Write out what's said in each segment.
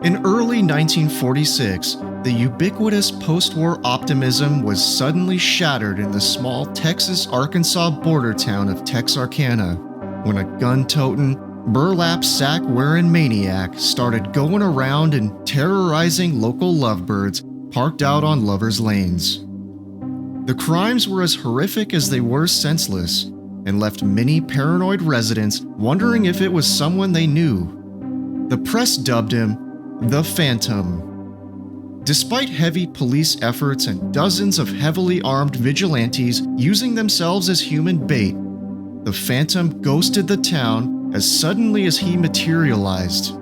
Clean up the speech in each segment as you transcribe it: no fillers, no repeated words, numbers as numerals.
In early 1946, the ubiquitous post-war optimism was suddenly shattered in the small Texas-Arkansas border town of Texarkana when a gun-toting, burlap sack-wearing maniac started going around and terrorizing local lovebirds parked out on lovers' lanes. The crimes were as horrific as they were senseless and left many paranoid residents wondering if it was someone they knew. The press dubbed him the Phantom. Despite heavy police efforts and dozens of heavily armed vigilantes using themselves as human bait, the Phantom ghosted the town as suddenly as he materialized.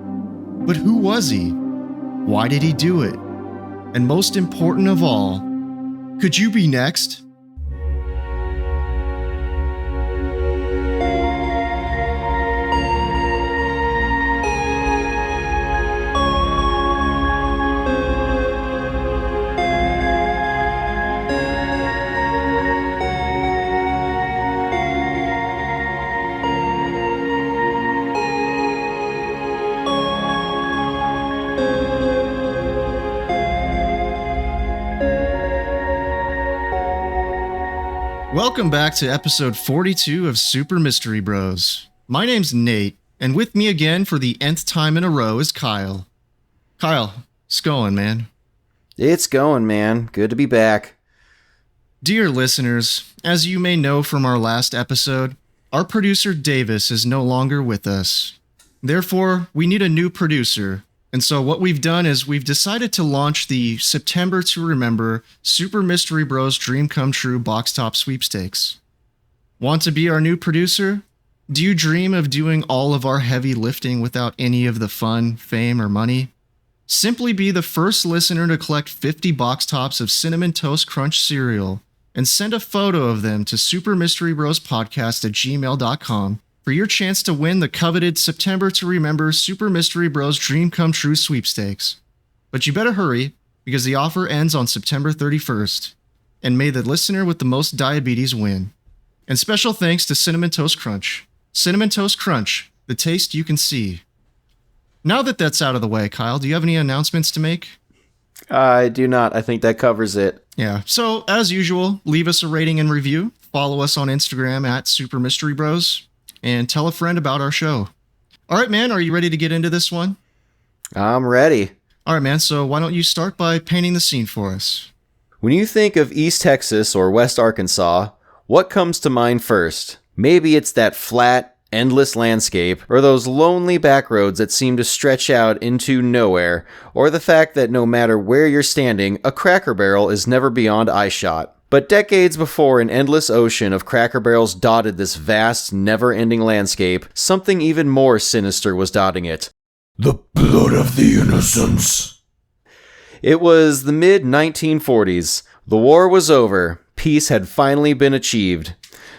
But who was he? Why did he do it? And most important of all, could you be next? Welcome back to episode 42 of Super Mystery Bros. My name's Nate, and with me again for the nth time in a row is Kyle. Kyle, it's going, man. It's going, man. Good to be back. Dear listeners, as you may know from our last episode, our producer Davis is no longer with us. Therefore, we need a new producer. And so what we've done is we've decided to launch the September to Remember Super Mystery Bros Dream Come True Box Top Sweepstakes. Want to be our new producer? Do you dream of doing all of our heavy lifting without any of the fun, fame, or money? Simply be the first listener to collect 50 box tops of Cinnamon Toast Crunch cereal and send a photo of them to supermysterybrospodcast@gmail.com for your chance to win the coveted September to Remember Super Mystery Bros Dream Come True Sweepstakes. But you better hurry, because the offer ends on September 31st. And may the listener with the most diabetes win. And special thanks to Cinnamon Toast Crunch. Cinnamon Toast Crunch, the taste you can see. Now that that's out of the way, Kyle, do you have any announcements to make? I do not. I think that covers it. Yeah, so as usual, leave us a rating and review. Follow us on Instagram at Super Mystery Bros. And tell a friend about our show. All right, man, are you ready to get into this one? I'm ready. All right, man, so why don't you start by painting the scene for us? When you think of East Texas or West Arkansas, what comes to mind first? Maybe it's that flat, endless landscape, or those lonely back roads that seem to stretch out into nowhere, or the fact that no matter where you're standing, a Cracker Barrel is never beyond eyeshot. But decades before an endless ocean of Cracker Barrels dotted this vast, never-ending landscape, something even more sinister was dotting it. The blood of the innocents. It was the mid-1940s. The war was over. Peace had finally been achieved.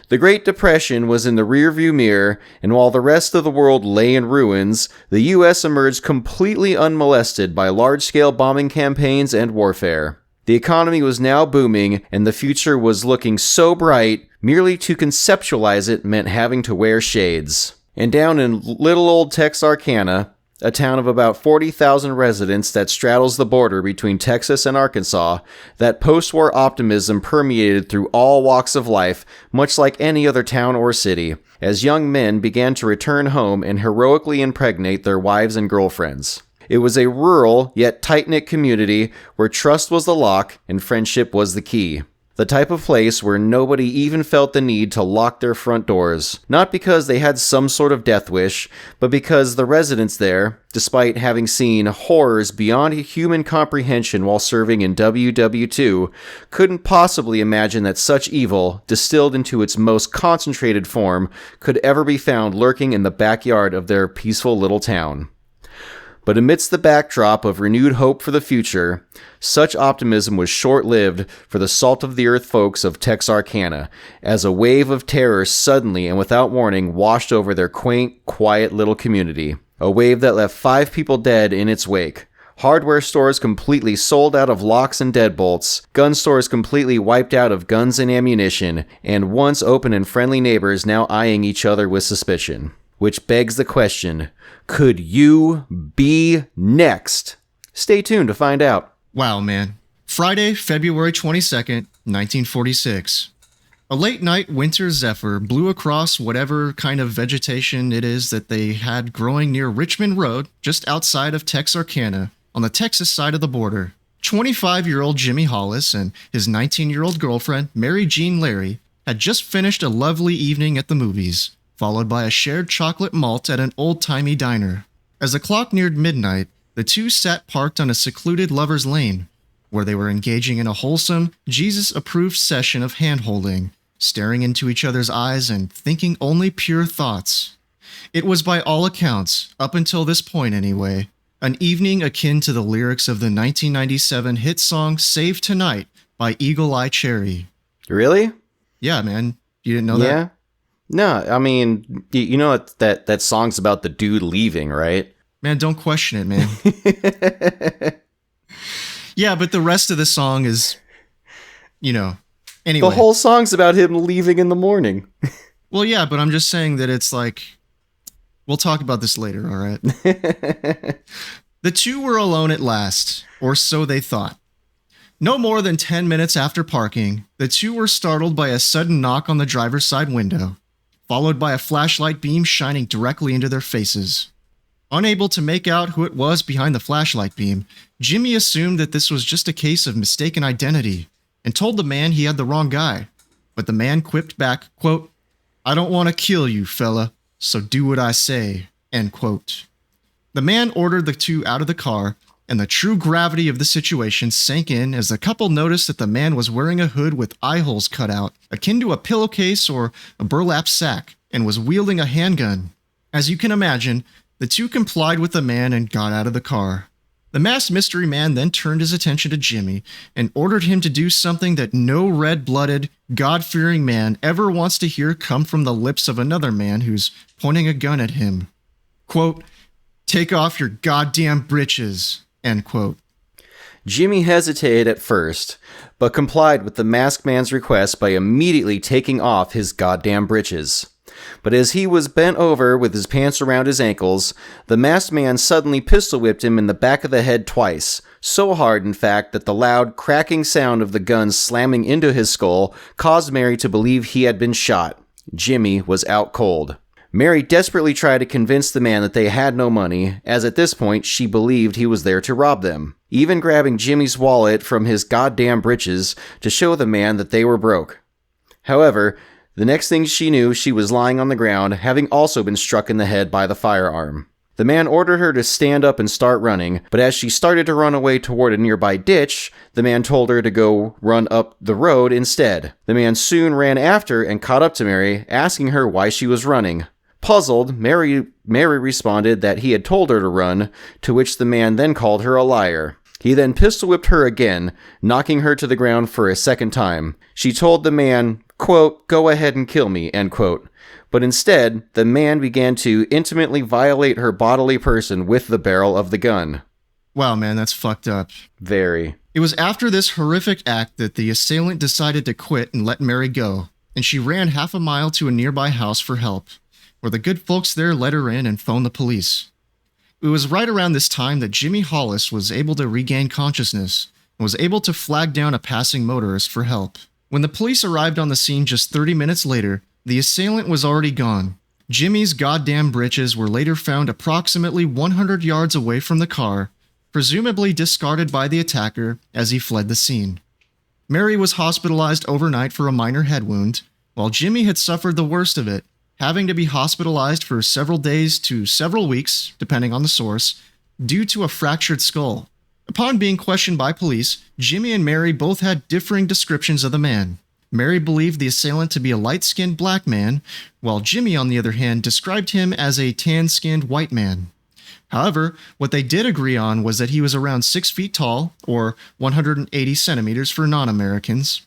The Great Depression was in the rearview mirror, and while the rest of the world lay in ruins, the U.S. emerged completely unmolested by large-scale bombing campaigns and warfare. The economy was now booming, and the future was looking so bright, merely to conceptualize it meant having to wear shades. And down in little old Texarkana, a town of about 40,000 residents that straddles the border between Texas and Arkansas, that post-war optimism permeated through all walks of life, much like any other town or city, as young men began to return home and heroically impregnate their wives and girlfriends. It was a rural, yet tight-knit community where trust was the lock and friendship was the key. The type of place where nobody even felt the need to lock their front doors, not because they had some sort of death wish, but because the residents there, despite having seen horrors beyond human comprehension while serving in WW2, couldn't possibly imagine that such evil, distilled into its most concentrated form, could ever be found lurking in the backyard of their peaceful little town. But amidst the backdrop of renewed hope for the future, such optimism was short-lived for the salt-of-the-earth folks of Texarkana, as a wave of terror suddenly and without warning washed over their quaint, quiet little community. A wave that left 5 people dead in its wake. Hardware stores completely sold out of locks and deadbolts, gun stores completely wiped out of guns and ammunition, and once open and friendly neighbors now eyeing each other with suspicion. which begs the question, could you be next? Stay tuned to find out. Wow, man. Friday, February 22nd, 1946. A late-night winter zephyr blew across whatever kind of vegetation it is that they had growing near Richmond Road, just outside of Texarkana, on the Texas side of the border. 25-year-old Jimmy Hollis and his 19-year-old girlfriend, Mary Jeanne Larey, had just finished a lovely evening at the movies, followed by a shared chocolate malt at an old-timey diner. As the clock neared midnight, the two sat parked on a secluded lover's lane, where they were engaging in a wholesome, Jesus-approved session of hand-holding, staring into each other's eyes and thinking only pure thoughts. It was by all accounts, up until this point anyway, an evening akin to the lyrics of the 1997 hit song Save Tonight by Eagle Eye Cherry. Really? Yeah, man. You didn't know that? Yeah. No, I mean, you know that song's about the dude leaving, right? Man, don't question it, man. Yeah, but the rest of the song is, anyway. The whole song's about him leaving in the morning. Well, yeah, but I'm just saying that it's like, we'll talk about this later, all right? The two were alone at last, or so they thought. No more than 10 minutes after parking, the two were startled by a sudden knock on the driver's side window, followed by a flashlight beam shining directly into their faces. Unable to make out who it was behind the flashlight beam, Jimmy assumed that this was just a case of mistaken identity and told the man he had the wrong guy. But the man quipped back, quote, "I don't want to kill you, fella, so do what I say," end quote. The man ordered the two out of the car, and the true gravity of the situation sank in as the couple noticed that the man was wearing a hood with eye holes cut out, akin to a pillowcase or a burlap sack, and was wielding a handgun. As you can imagine, the two complied with the man and got out of the car. The masked mystery man then turned his attention to Jimmy and ordered him to do something that no red-blooded, God-fearing man ever wants to hear come from the lips of another man who's pointing a gun at him. Quote, "Take off your goddamn britches," end quote. Jimmy hesitated at first, but complied with the masked man's request by immediately taking off his goddamn britches. But as he was bent over with his pants around his ankles, the masked man suddenly pistol-whipped him in the back of the head twice, so hard in fact that the loud, cracking sound of the gun slamming into his skull caused Mary to believe he had been shot. Jimmy was out cold. Mary desperately tried to convince the man that they had no money, as at this point she believed he was there to rob them, even grabbing Jimmy's wallet from his goddamn britches to show the man that they were broke. However, the next thing she knew, she was lying on the ground, having also been struck in the head by the firearm. The man ordered her to stand up and start running, but as she started to run away toward a nearby ditch, the man told her to go run up the road instead. The man soon ran after and caught up to Mary, asking her why she was running. Puzzled, Mary responded that he had told her to run, to which the man then called her a liar. He then pistol-whipped her again, knocking her to the ground for a second time. She told the man, quote, "Go ahead and kill me," end quote. But instead, the man began to intimately violate her bodily person with the barrel of the gun. Wow, man, that's fucked up. Very. It was after this horrific act that the assailant decided to quit and let Mary go, and she ran half a mile to a nearby house for help, where the good folks there let her in and phoned the police. It was right around this time that Jimmy Hollis was able to regain consciousness and was able to flag down a passing motorist for help. When the police arrived on the scene just 30 minutes later, the assailant was already gone. Jimmy's goddamn britches were later found approximately 100 yards away from the car, presumably discarded by the attacker as he fled the scene. Mary was hospitalized overnight for a minor head wound, while Jimmy had suffered the worst of it, having to be hospitalized for several days to several weeks, depending on the source, due to a fractured skull. Upon being questioned by police, Jimmy and Mary both had differing descriptions of the man. Mary believed the assailant to be a light-skinned black man, while Jimmy, on the other hand, described him as a tan-skinned white man. However, what they did agree on was that he was around 6 feet tall, or 180 centimeters for non-Americans.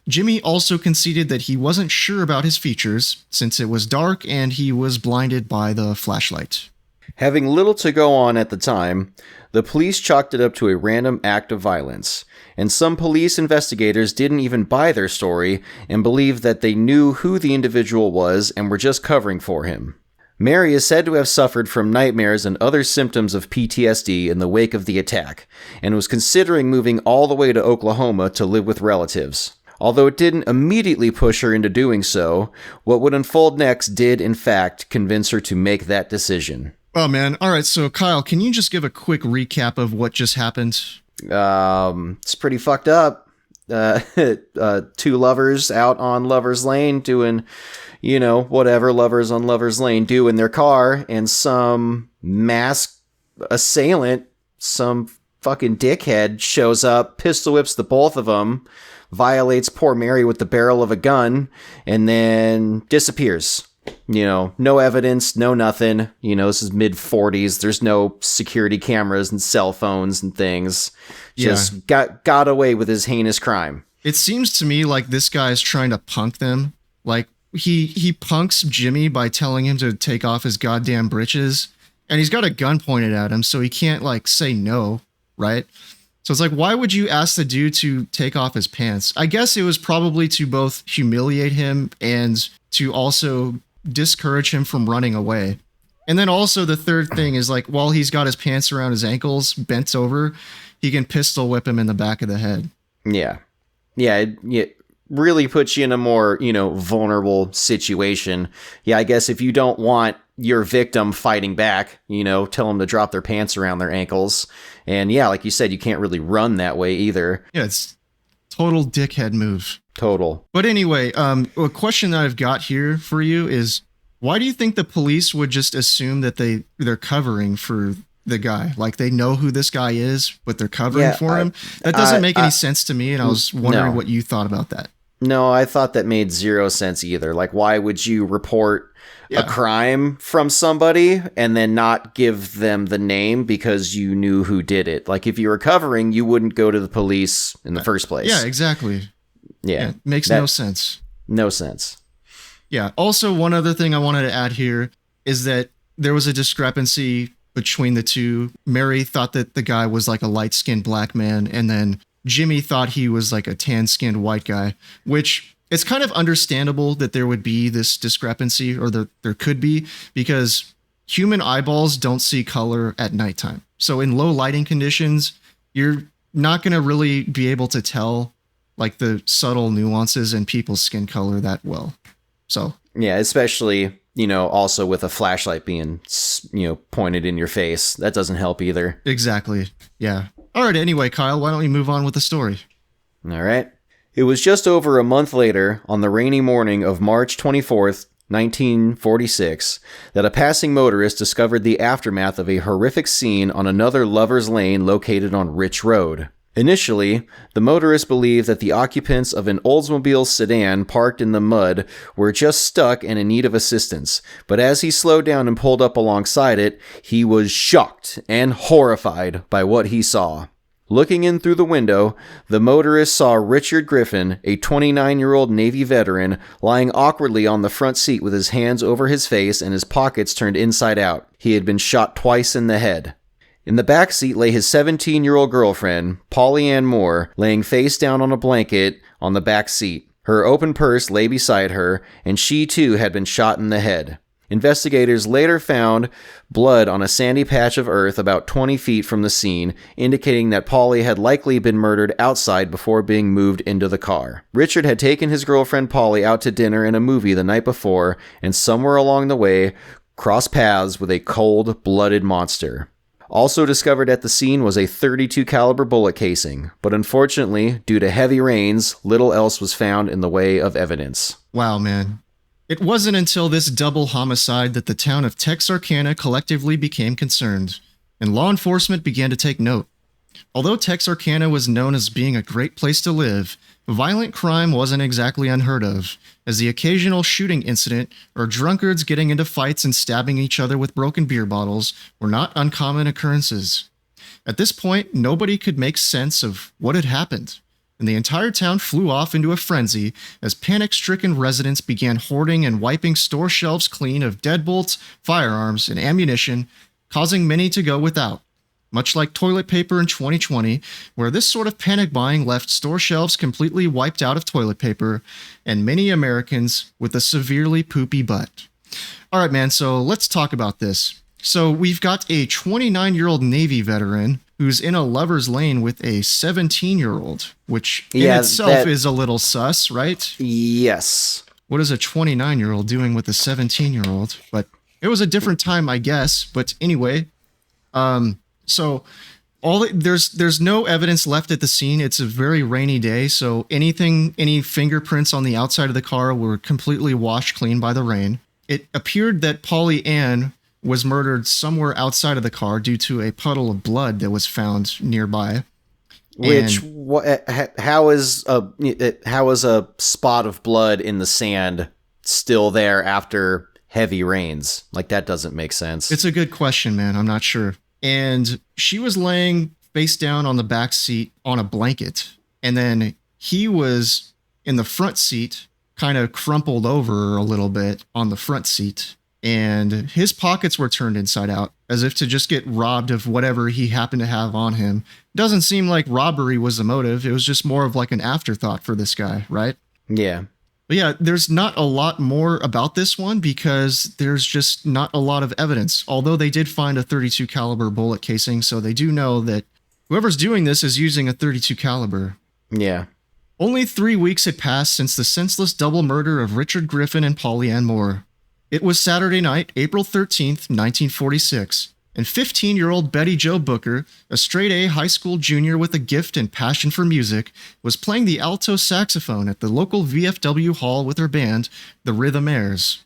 Jimmy also conceded that he wasn't sure about his features, since it was dark and he was blinded by the flashlight. Having little to go on at the time, the police chalked it up to a random act of violence, and some police investigators didn't even buy their story and believed that they knew who the individual was and were just covering for him. Mary is said to have suffered from nightmares and other symptoms of PTSD in the wake of the attack, and was considering moving all the way to Oklahoma to live with relatives. Although it didn't immediately push her into doing so, what would unfold next did, in fact, convince her to make that decision. Oh, man. All right, so Kyle, can you just give a quick recap of what just happened? It's pretty fucked up. Two lovers out on Lover's Lane doing, whatever lovers on Lover's Lane do in their car, and some masked assailant, some fucking dickhead, shows up, pistol whips the both of them, violates poor Mary with the barrel of a gun, and then disappears. No evidence, no nothing. This is mid-40s. There's no security cameras and cell phones and things. Just got away with his heinous crime. It seems to me like this guy's trying to punk them. Like, he punks Jimmy by telling him to take off his goddamn britches, and he's got a gun pointed at him, so he can't, say no, right? So it's like, why would you ask the dude to take off his pants? I guess it was probably to both humiliate him and to also discourage him from running away. And then also the third thing is, while he's got his pants around his ankles, bent over, he can pistol whip him in the back of the head. Yeah. Yeah, it really puts you in a more, vulnerable situation. Yeah, I guess if you don't want your victim fighting back, tell them to drop their pants around their ankles. And yeah, like you said, you can't really run that way either. Yeah, it's total dickhead move. Total. But anyway, a question that I've got here for you is, why do you think the police would just assume that they're covering for the guy? Like, they know who this guy is, but they're covering for him? That doesn't make any sense to me, and I was wondering what you thought about that. No, I thought that made zero sense either. Like, why would you report a crime from somebody and then not give them the name because you knew who did it? Like, if you were covering, you wouldn't go to the police in the first place. Yeah, exactly. Yeah. Makes no sense. No sense. Yeah. Also, one other thing I wanted to add here is that there was a discrepancy between the two. Mary thought that the guy was like a light-skinned black man, and then Jimmy thought he was like a tan-skinned white guy, which it's kind of understandable that there would be this discrepancy, or there could be, because human eyeballs don't see color at nighttime. So in low lighting conditions, you're not going to really be able to tell the subtle nuances in people's skin color that well. So yeah, especially, also with a flashlight being, pointed in your face. That doesn't help either. Exactly. Yeah. All right. Anyway, Kyle, why don't we move on with the story? All right. It was just over a month later, on the rainy morning of March 24th, 1946, that a passing motorist discovered the aftermath of a horrific scene on another Lover's Lane located on Rich Road. Initially, the motorist believed that the occupants of an Oldsmobile sedan parked in the mud were just stuck and in need of assistance, but as he slowed down and pulled up alongside it, he was shocked and horrified by what he saw. Looking in through the window, the motorist saw Richard Griffin, a 29-year-old Navy veteran, lying awkwardly on the front seat with his hands over his face and his pockets turned inside out. He had been shot twice in the head. In the back seat lay his 17-year-old girlfriend, Polly Ann Moore, laying face down on a blanket on the back seat. Her open purse lay beside her, and she too had been shot in the head. Investigators later found blood on a sandy patch of earth about 20 feet from the scene, indicating that Polly had likely been murdered outside before being moved into the car. Richard had taken his girlfriend Polly out to dinner and a movie the night before, and somewhere along the way, crossed paths with a cold-blooded monster. Also discovered at the scene was a .32 caliber bullet casing, but unfortunately, due to heavy rains, little else was found in the way of evidence. Wow, man. It wasn't until this double homicide that the town of Texarkana collectively became concerned, and law enforcement began to take note. Although Texarkana was known as being a great place to live, violent crime wasn't exactly unheard of, as the occasional shooting incident or drunkards getting into fights and stabbing each other with broken beer bottles were not uncommon occurrences. At this point, nobody could make sense of what had happened, and the entire town flew off into a frenzy as panic-stricken residents began hoarding and wiping store shelves clean of deadbolts, firearms, and ammunition, causing many to go without. Much like toilet paper in 2020, where this sort of panic buying left store shelves completely wiped out of toilet paper, and many Americans with a severely poopy butt. All right, man. So let's talk about this. So we've got a 29-year-old Navy veteran who's in a lover's lane with a 17-year-old, which in itself is a little sus, right? Yes. What is a 29-year-old doing with a 17-year-old? But it was a different time, I guess. But anyway, so there's no evidence left at the scene. It's a very rainy day, so any fingerprints on the outside of the car were completely washed clean by the rain. It appeared that Polly Ann was murdered somewhere outside of the car due to a puddle of blood that was found nearby. How is a spot of blood in the sand still there after heavy rains? Like, that doesn't make sense. It's a good question, man. I'm not sure. And she was laying face down on the back seat on a blanket. And then he was in the front seat, kind of crumpled over a little bit on the front seat. And his pockets were turned inside out as if to just get robbed of whatever he happened to have on him. Doesn't seem like robbery was the motive. It was just more of like an afterthought for this guy, right? Yeah. But yeah, there's not a lot more about this one because there's just not a lot of evidence. Although they did find a .32 caliber bullet casing, so they do know that whoever's doing this is using a .32 caliber. Yeah. Only 3 weeks had passed since the senseless double murder of Richard Griffin and Polly Ann Moore. It was Saturday night, April 13th, 1946, and 15-year-old Betty Jo Booker, a straight-A high school junior with a gift and passion for music, was playing the alto saxophone at the local VFW hall with her band, the Rhythmaires.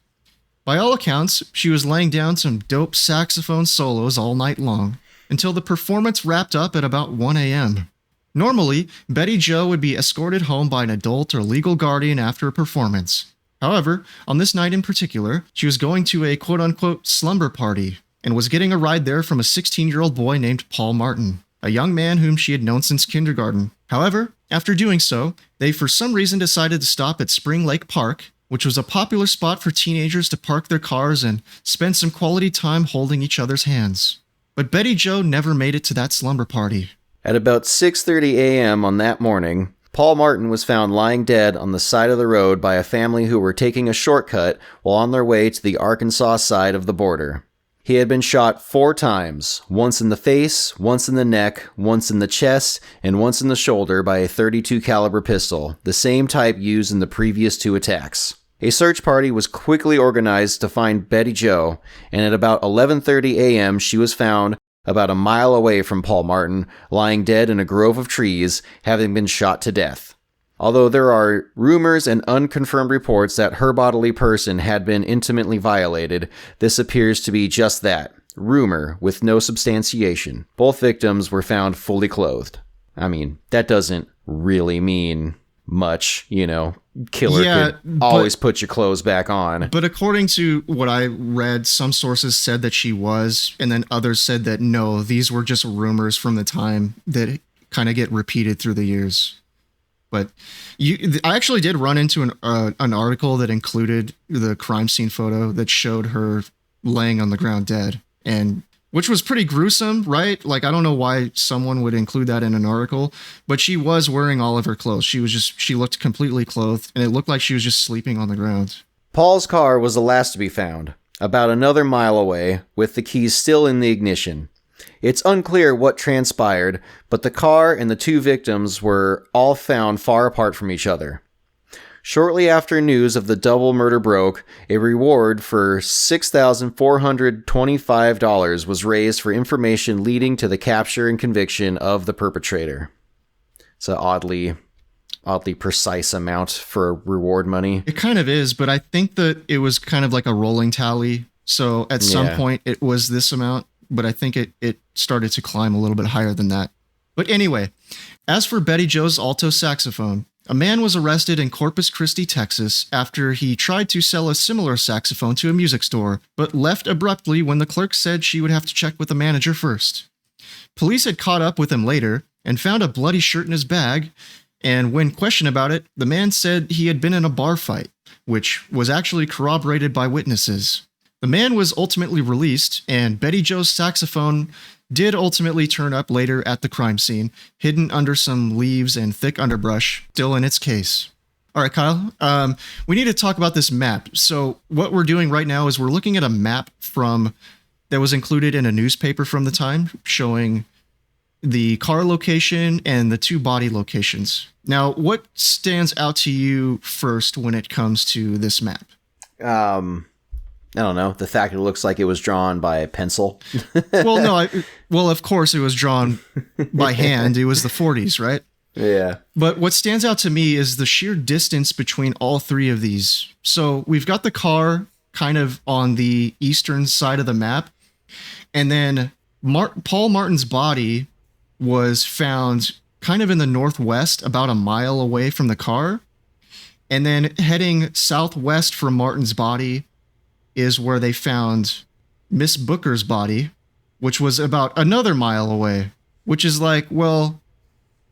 By all accounts, she was laying down some dope saxophone solos all night long, until the performance wrapped up at about 1 a.m. Normally, Betty Jo would be escorted home by an adult or legal guardian after a performance. However, on this night in particular, she was going to a quote-unquote slumber party and was getting a ride there from a 16-year-old boy named Paul Martin, a young man whom she had known since kindergarten. However, after doing so, they for some reason decided to stop at Spring Lake Park, which was a popular spot for teenagers to park their cars and spend some quality time holding each other's hands. But Betty Jo never made it to that slumber party. At about 6:30 a.m. on that morning, Paul Martin was found lying dead on the side of the road by a family who were taking a shortcut while on their way to the Arkansas side of the border. He had been shot 4 times, once in the face, once in the neck, once in the chest, and once in the shoulder by a .32 caliber pistol, the same type used in the previous 2 attacks. A search party was quickly organized to find Betty Jo, and at about 11:30 a.m. she was found about a mile away from Paul Martin, lying dead in a grove of trees, having been shot to death. Although there are rumors and unconfirmed reports that her bodily person had been intimately violated, this appears to be just that, rumor with no substantiation. Both victims were found fully clothed. I mean, that doesn't really mean much, you know. Killer could always put your clothes back on. But according to what I read, some sources said that she was, and then others said that no, these were just rumors from the time that kind of get repeated through the years. But I actually did run into an article that included the crime scene photo that showed her laying on the ground dead, and which was pretty gruesome, right? Like, I don't know why someone would include that in an article, but she was wearing all of her clothes. She looked completely clothed, and it looked like she was just sleeping on the ground. Paul's car was the last to be found, about another mile away, with the keys still in the ignition. It's unclear what transpired, but the car and the 2 victims were all found far apart from each other. Shortly after news of the double murder broke, a reward for $6,425 was raised for information leading to the capture and conviction of the perpetrator. It's an oddly precise amount for reward money. It kind of is, but I think that it was kind of like a rolling tally. So at some point it was this amount, but I think it started to climb a little bit higher than that. But anyway, as for Betty Jo's alto saxophone, a man was arrested in Corpus Christi, Texas, after he tried to sell a similar saxophone to a music store, but left abruptly when the clerk said she would have to check with the manager first. Police had caught up with him later and found a bloody shirt in his bag, and when questioned about it, the man said he had been in a bar fight, which was actually corroborated by witnesses. The man was ultimately released, and Betty Jo's saxophone did ultimately turn up later at the crime scene, hidden under some leaves and thick underbrush, still in its case. All right, Kyle. We need to talk about this map. So what we're doing right now is we're looking at a map that was included in a newspaper from the time, showing the car location and the two body locations. Now, what stands out to you first when it comes to this map? I don't know. The fact it looks like it was drawn by a pencil. Well, of course it was drawn by hand. It was the 40s, right? Yeah. But what stands out to me is the sheer distance between all three of these. So we've got the car kind of on the eastern side of the map. And then Paul Martin's body was found kind of in the northwest, about a mile away from the car. And then heading southwest from Martin's body is where they found Miss Booker's body, which was about another mile away, which is like, well,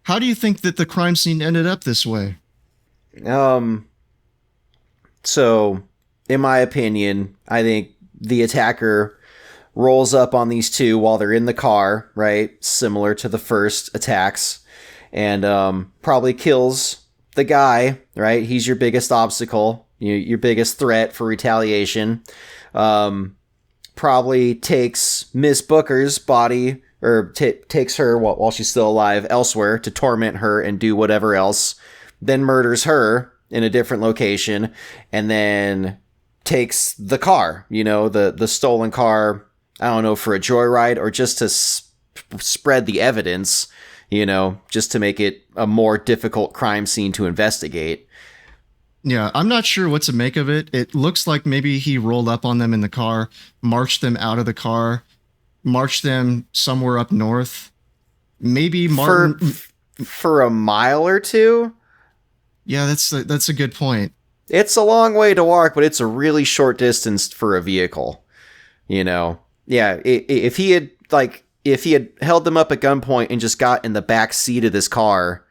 how do you think that the crime scene ended up this way? So, in my opinion, I think the attacker rolls up on these two while they're in the car, right? Similar to the first attacks. And probably kills the guy, right? He's your biggest obstacle, your biggest threat for retaliation. Probably takes Miss Booker's body, or takes her while she's still alive elsewhere to torment her and do whatever else. Then murders her in a different location, and then takes the car, the stolen car, I don't know, for a joyride or just to spread the evidence, just to make it a more difficult crime scene to investigate. Yeah, I'm not sure what to make of it. It looks like maybe he rolled up on them in the car, marched them out of the car, marched them somewhere up north. Maybe Martin... For a mile or two? Yeah, that's a good point. It's a long way to walk, but it's a really short distance for a vehicle. Yeah, if he had held them up at gunpoint and just got in the back seat of this car,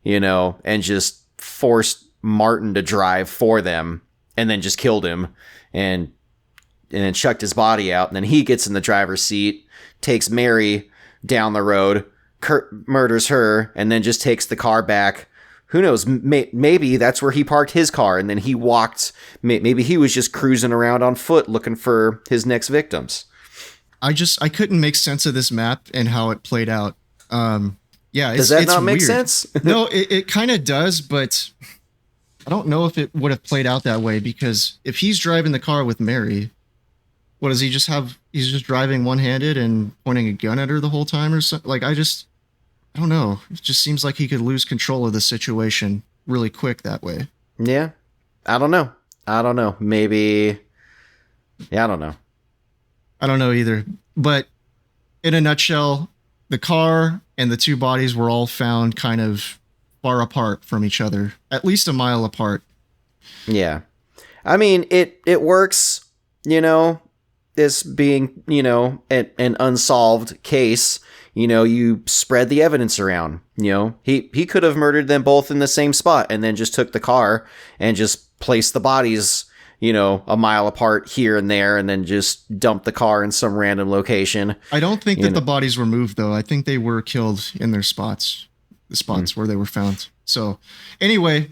and just forced Martin to drive for them and then just killed him and then chucked his body out, and then he gets in the driver's seat, takes Mary down the road, murders her, and then just takes the car back. Who knows? Maybe that's where he parked his car, and then he walked. Maybe he was just cruising around on foot looking for his next victims. I couldn't make sense of this map and how it played out. Does that not make sense? No, it kind of does, but I don't know if it would have played out that way, because if he's driving the car with Mary, what does he just have? He's just driving one-handed and pointing a gun at her the whole time or something? Like, I don't know. It just seems like he could lose control of the situation really quick that way. Yeah. I don't know. Maybe. Yeah, I don't know. I don't know either. But in a nutshell, the car and the two bodies were all found kind of far apart from each other, at least a mile apart. Yeah. I mean, it works, this being, an unsolved case. You spread the evidence around. He could have murdered them both in the same spot and then just took the car and just placed the bodies, a mile apart here and there, and then just dumped the car in some random location. I don't think that the bodies were moved, though. I think they were killed in their spots, the spots where they were found. So anyway,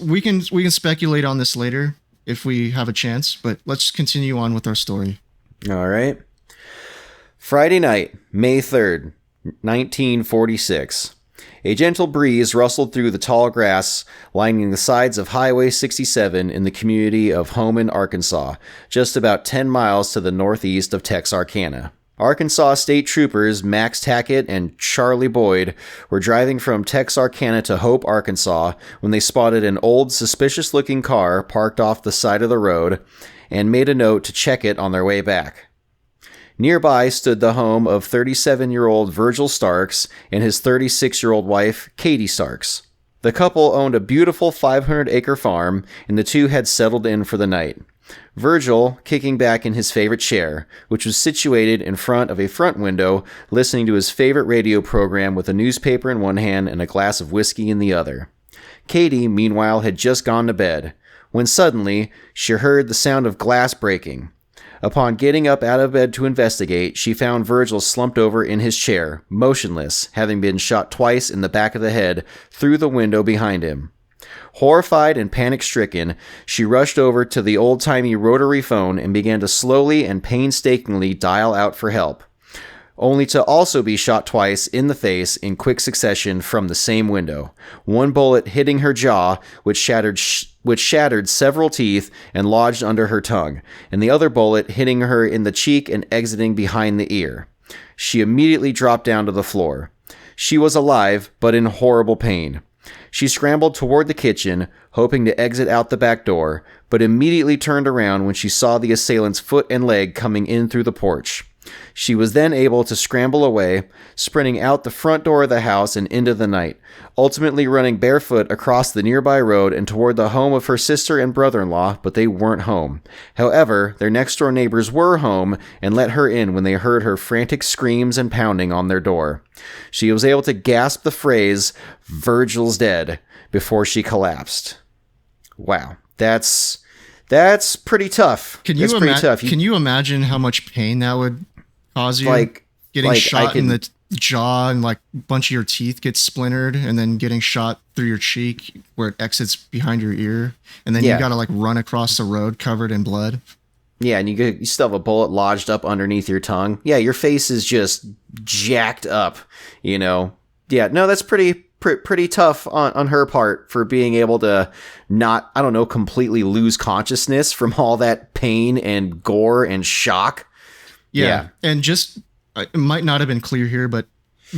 we can speculate on this later if we have a chance, but let's continue on with our story. All right. Friday night, May 3rd, 1946. A gentle breeze rustled through the tall grass lining the sides of Highway 67 in the community of Homan, Arkansas, just about 10 miles to the northeast of Texarkana. Arkansas State Troopers Max Tackett and Charlie Boyd were driving from Texarkana to Hope, Arkansas, when they spotted an old, suspicious-looking car parked off the side of the road and made a note to check it on their way back. Nearby stood the home of 37-year-old Virgil Starks and his 36-year-old wife, Katie Starks. The couple owned a beautiful 500-acre farm, and the two had settled in for the night. Virgil kicking back in his favorite chair, which was situated in front of a front window, listening to his favorite radio program with a newspaper in one hand and a glass of whiskey in the other. Katie, meanwhile, had just gone to bed, when suddenly she heard the sound of glass breaking. Upon getting up out of bed to investigate, she found Virgil slumped over in his chair, motionless, having been shot twice in the back of the head through the window behind him. Horrified and panic-stricken, she rushed over to the old-timey rotary phone and began to slowly and painstakingly dial out for help, only to also be shot twice in the face in quick succession from the same window. One bullet hitting her jaw, which shattered several teeth and lodged under her tongue, and the other bullet hitting her in the cheek and exiting behind the ear. She immediately dropped down to the floor. She was alive, but in horrible pain. She scrambled toward the kitchen, hoping to exit out the back door, but immediately turned around when she saw the assailant's foot and leg coming in through the porch. She was then able to scramble away, sprinting out the front door of the house and into the night, ultimately running barefoot across the nearby road and toward the home of her sister and brother-in-law, but they weren't home. However, their next-door neighbors were home and let her in when they heard her frantic screams and pounding on their door. She was able to gasp the phrase, "Virgil's dead," before she collapsed. Wow, that's pretty tough. Can you imagine how much pain that would cause you? Getting shot in the jaw and like a bunch of your teeth get splintered, and then getting shot through your cheek where it exits behind your ear, and then you got to like run across the road covered in blood. Yeah, and you still have a bullet lodged up underneath your tongue. Yeah, your face is just jacked up, you know. Yeah, no, that's pretty tough on her part for being able to not, I don't know, completely lose consciousness from all that pain and gore and shock. Yeah. And just, it might not have been clear here, but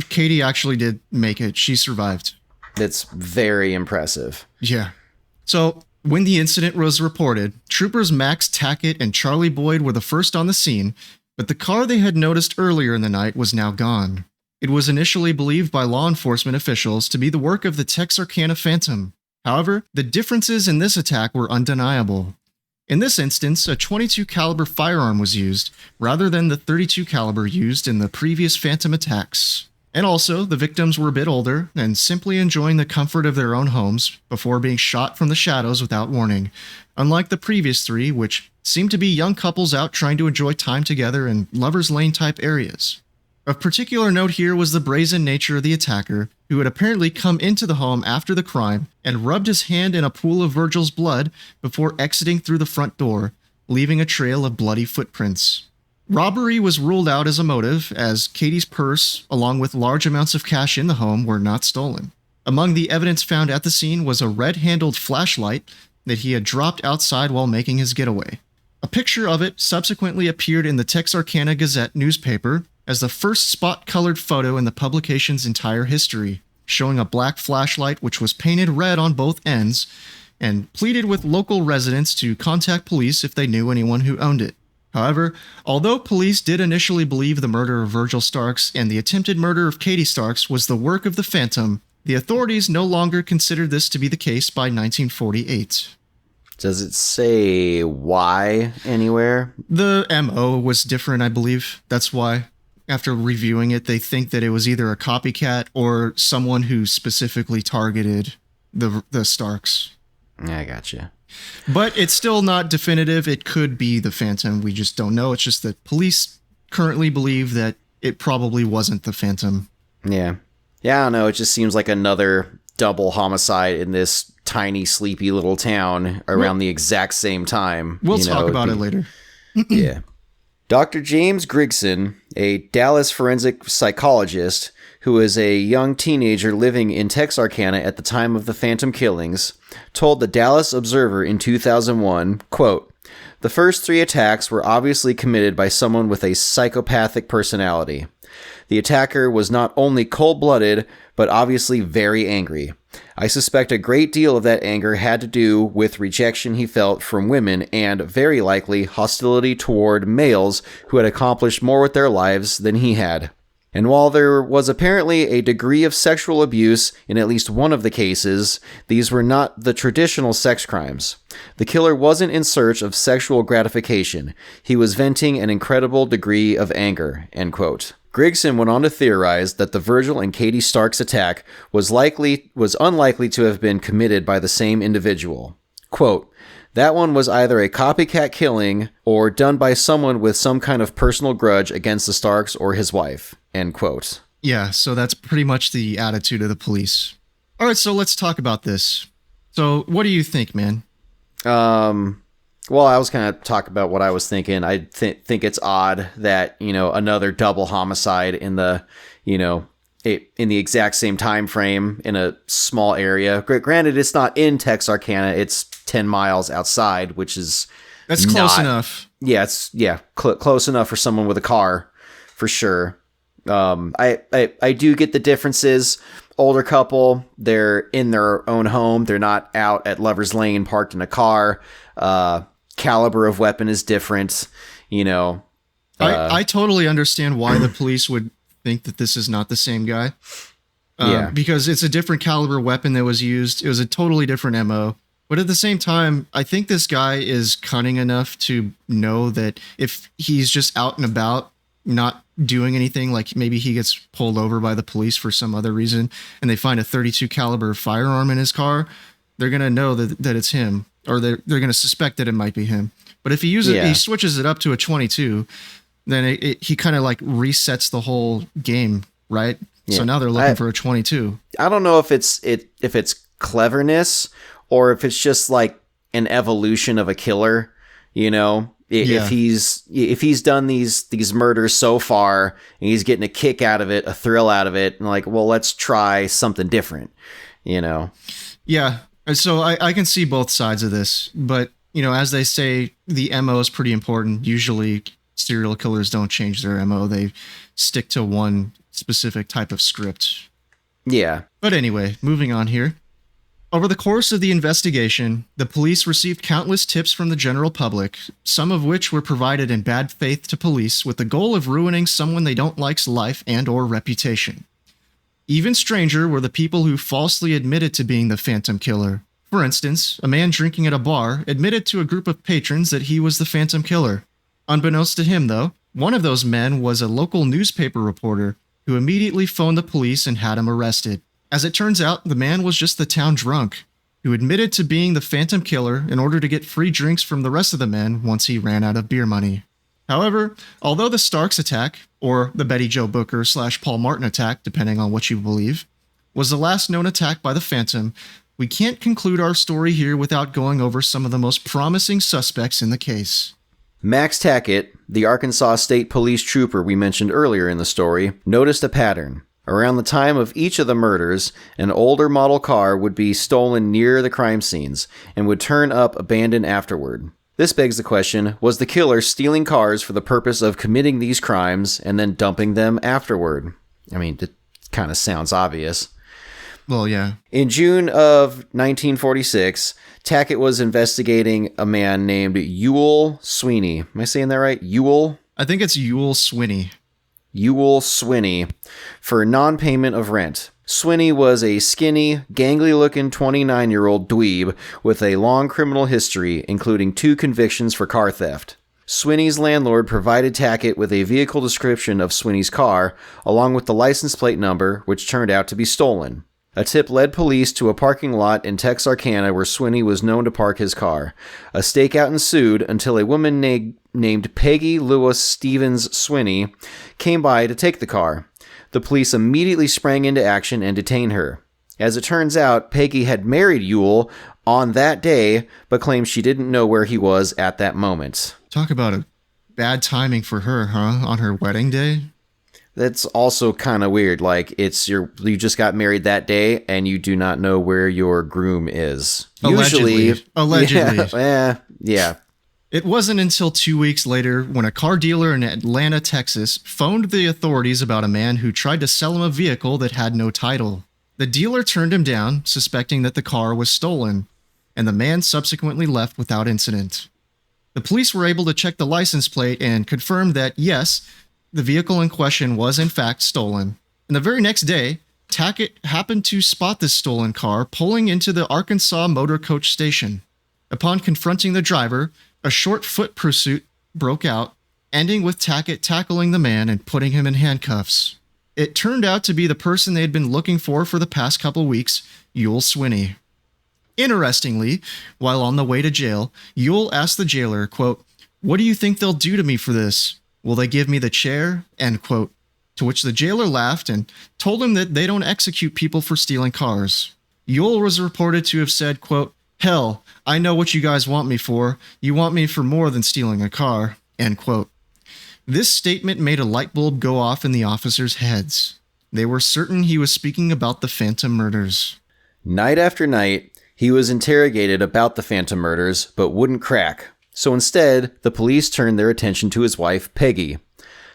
Katie actually did make it. She survived. That's very impressive. Yeah. So when the incident was reported, troopers Max Tackett and Charlie Boyd were the first on the scene, but the car they had noticed earlier in the night was now gone. It was initially believed by law enforcement officials to be the work of the Texarkana Phantom. However, the differences in this attack were undeniable. In this instance, a .22 caliber firearm was used, rather than the .32 caliber used in the previous Phantom attacks. And also, the victims were a bit older and simply enjoying the comfort of their own homes before being shot from the shadows without warning, unlike the previous three, which seemed to be young couples out trying to enjoy time together in Lover's Lane type areas. Of particular note here was the brazen nature of the attacker, who had apparently come into the home after the crime and rubbed his hand in a pool of Virgil's blood before exiting through the front door, leaving a trail of bloody footprints. Robbery was ruled out as a motive, as Katie's purse, along with large amounts of cash in the home, were not stolen. Among the evidence found at the scene was a red-handled flashlight that he had dropped outside while making his getaway. A picture of it subsequently appeared in the Texarkana Gazette newspaper as the first spot-colored photo in the publication's entire history, showing a black flashlight which was painted red on both ends, and pleaded with local residents to contact police if they knew anyone who owned it. However, although police did initially believe the murder of Virgil Starks and the attempted murder of Katie Starks was the work of the Phantom, the authorities no longer considered this to be the case by 1948. Does it say why anywhere? The MO was different, I believe. That's why. After reviewing it, they think that it was either a copycat or someone who specifically targeted the Starks. I gotcha. But it's still not definitive. It could be the Phantom. We just don't know. It's just that police currently believe that it probably wasn't the Phantom. Yeah. Yeah, I don't know. It just seems like another double homicide in this tiny, sleepy little town around the exact same time. We'll talk about it later. Yeah. Dr. James Grigson, a Dallas forensic psychologist who was a young teenager living in Texarkana at the time of the Phantom killings, told the Dallas Observer in 2001, quote, "The first three attacks were obviously committed by someone with a psychopathic personality. The attacker was not only cold-blooded, but obviously very angry. I suspect a great deal of that anger had to do with rejection he felt from women and, very likely, hostility toward males who had accomplished more with their lives than he had. And while there was apparently a degree of sexual abuse in at least one of the cases, these were not the traditional sex crimes. The killer wasn't in search of sexual gratification. He was venting an incredible degree of anger," end quote. Grigson went on to theorize that the Virgil and Katie Starks attack was unlikely to have been committed by the same individual. Quote, "That one was either a copycat killing or done by someone with some kind of personal grudge against the Starks or his wife," end quote. Yeah, so that's pretty much the attitude of the police. All right, so let's talk about this. So what do you think, man? Well, I was going to talk about what I was thinking. I think it's odd that, another double homicide in the, in the exact same time frame in a small area. Granted, it's not in Texarkana. It's 10 miles outside, which is That's close enough. Yeah, close enough for someone with a car, for sure. I do get the differences. Older couple, they're in their own home. They're not out at Lover's Lane parked in a car. Caliber of weapon is different, I totally understand why the police would think that this is not the same guy. Because it's a different caliber weapon that was used. It was a totally different MO. But at the same time, I think this guy is cunning enough to know that if he's just out and about, not doing anything, like maybe he gets pulled over by the police for some other reason, and they find a .32 caliber firearm in his car, they're going to know that it's him, or they're going to suspect that it might be him. But if he he switches it up to a .22, then he kind of like resets the whole game, right? Yeah. So now they're looking for a .22. I don't know if it's cleverness or if it's just like an evolution of a killer, If he's done these murders so far and he's getting a kick out of it, a thrill out of it, and like, well, let's try something different, Yeah. So I can see both sides of this, but as they say, the MO is pretty important. Usually serial killers don't change their MO. They stick to one specific type of script. Yeah. But anyway, moving on here. Over the course of the investigation, the police received countless tips from the general public, some of which were provided in bad faith to police with the goal of ruining someone they don't like's life and or reputation. Even stranger were the people who falsely admitted to being the Phantom Killer. For instance, a man drinking at a bar admitted to a group of patrons that he was the Phantom Killer. Unbeknownst to him, though, one of those men was a local newspaper reporter who immediately phoned the police and had him arrested. As it turns out, the man was just the town drunk, who admitted to being the Phantom Killer in order to get free drinks from the rest of the men once he ran out of beer money. However, although the Starks attack, or the Betty Jo Booker / Paul Martin attack, depending on what you believe, was the last known attack by the Phantom, we can't conclude our story here without going over some of the most promising suspects in the case. Max Tackett, the Arkansas State Police trooper we mentioned earlier in the story, noticed a pattern. Around the time of each of the murders, an older model car would be stolen near the crime scenes and would turn up abandoned afterward. This begs the question, was the killer stealing cars for the purpose of committing these crimes and then dumping them afterward? I mean, it kind of sounds obvious. Well, yeah. In June of 1946, Tackett was investigating a man named Ewell Sweeney. Am I saying that right? Ewell? I think it's Ewell Sweeney. Ewell Sweeney for non-payment of rent. Sweeney was a skinny, gangly-looking 29-year-old dweeb with a long criminal history, including 2 convictions for car theft. Sweeney's landlord provided Tackett with a vehicle description of Sweeney's car, along with the license plate number, which turned out to be stolen. A tip led police to a parking lot in Texarkana where Sweeney was known to park his car. A stakeout ensued until a woman named Peggy Lewis Stevens Sweeney came by to take the car. The police immediately sprang into action and detained her. As it turns out, Peggy had married Ewell on that day, but claimed she didn't know where he was at that moment. Talk about a bad timing for her, huh? On her wedding day? That's also kind of weird. Like, you just got married that day and you do not know where your groom is. Allegedly. Yeah. It wasn't until 2 weeks later when a car dealer in Atlanta, Texas, phoned the authorities about a man who tried to sell him a vehicle that had no title. The dealer turned him down, suspecting that the car was stolen, and the man subsequently left without incident. The police were able to check the license plate and confirmed that, yes, the vehicle in question was in fact stolen. And the very next day, Tackett happened to spot this stolen car pulling into the Arkansas Motor Coach Station. Upon confronting the driver, a short foot pursuit broke out, ending with Tackett tackling the man and putting him in handcuffs. It turned out to be the person they had been looking for the past couple weeks, Ewell Sweeney. Interestingly, while on the way to jail, Ewell asked the jailer, quote, "What do you think they'll do to me for this? Will they give me the chair?" End quote. To which the jailer laughed and told him that they don't execute people for stealing cars. Yule was reported to have said, quote, "Hell, I know what you guys want me for. You want me for more than stealing a car," end quote. This statement made a light bulb go off in the officers' heads. They were certain he was speaking about the Phantom murders. Night after night, he was interrogated about the Phantom murders, but wouldn't crack. So instead, the police turned their attention to his wife, Peggy.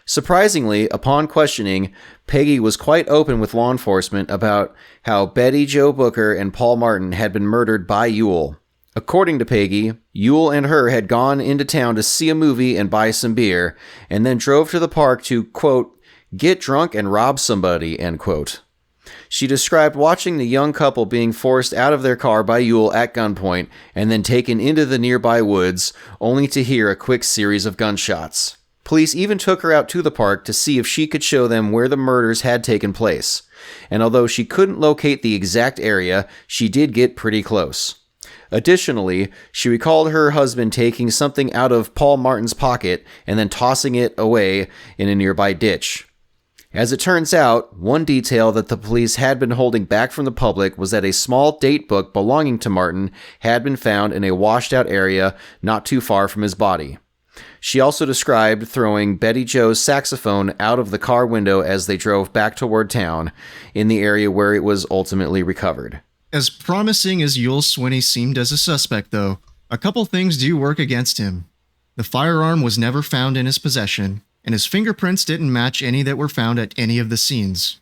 Surprisingly, upon questioning, Peggy was quite open with law enforcement about how Betty Jo Booker and Paul Martin had been murdered by Yule. According to Peggy, Yule and her had gone into town to see a movie and buy some beer, and then drove to the park to, quote, "get drunk and rob somebody," end quote. She described watching the young couple being forced out of their car by Yule at gunpoint and then taken into the nearby woods, only to hear a quick series of gunshots. Police even took her out to the park to see if she could show them where the murders had taken place. And although she couldn't locate the exact area, she did get pretty close. Additionally, she recalled her husband taking something out of Paul Martin's pocket and then tossing it away in a nearby ditch. As it turns out, one detail that the police had been holding back from the public was that a small date book belonging to Martin had been found in a washed-out area not too far from his body. She also described throwing Betty Jo's saxophone out of the car window as they drove back toward town, in the area where it was ultimately recovered. As promising as Yule Swinney seemed as a suspect, though, a couple things do work against him. The firearm was never found in his possession, and his fingerprints didn't match any that were found at any of the scenes.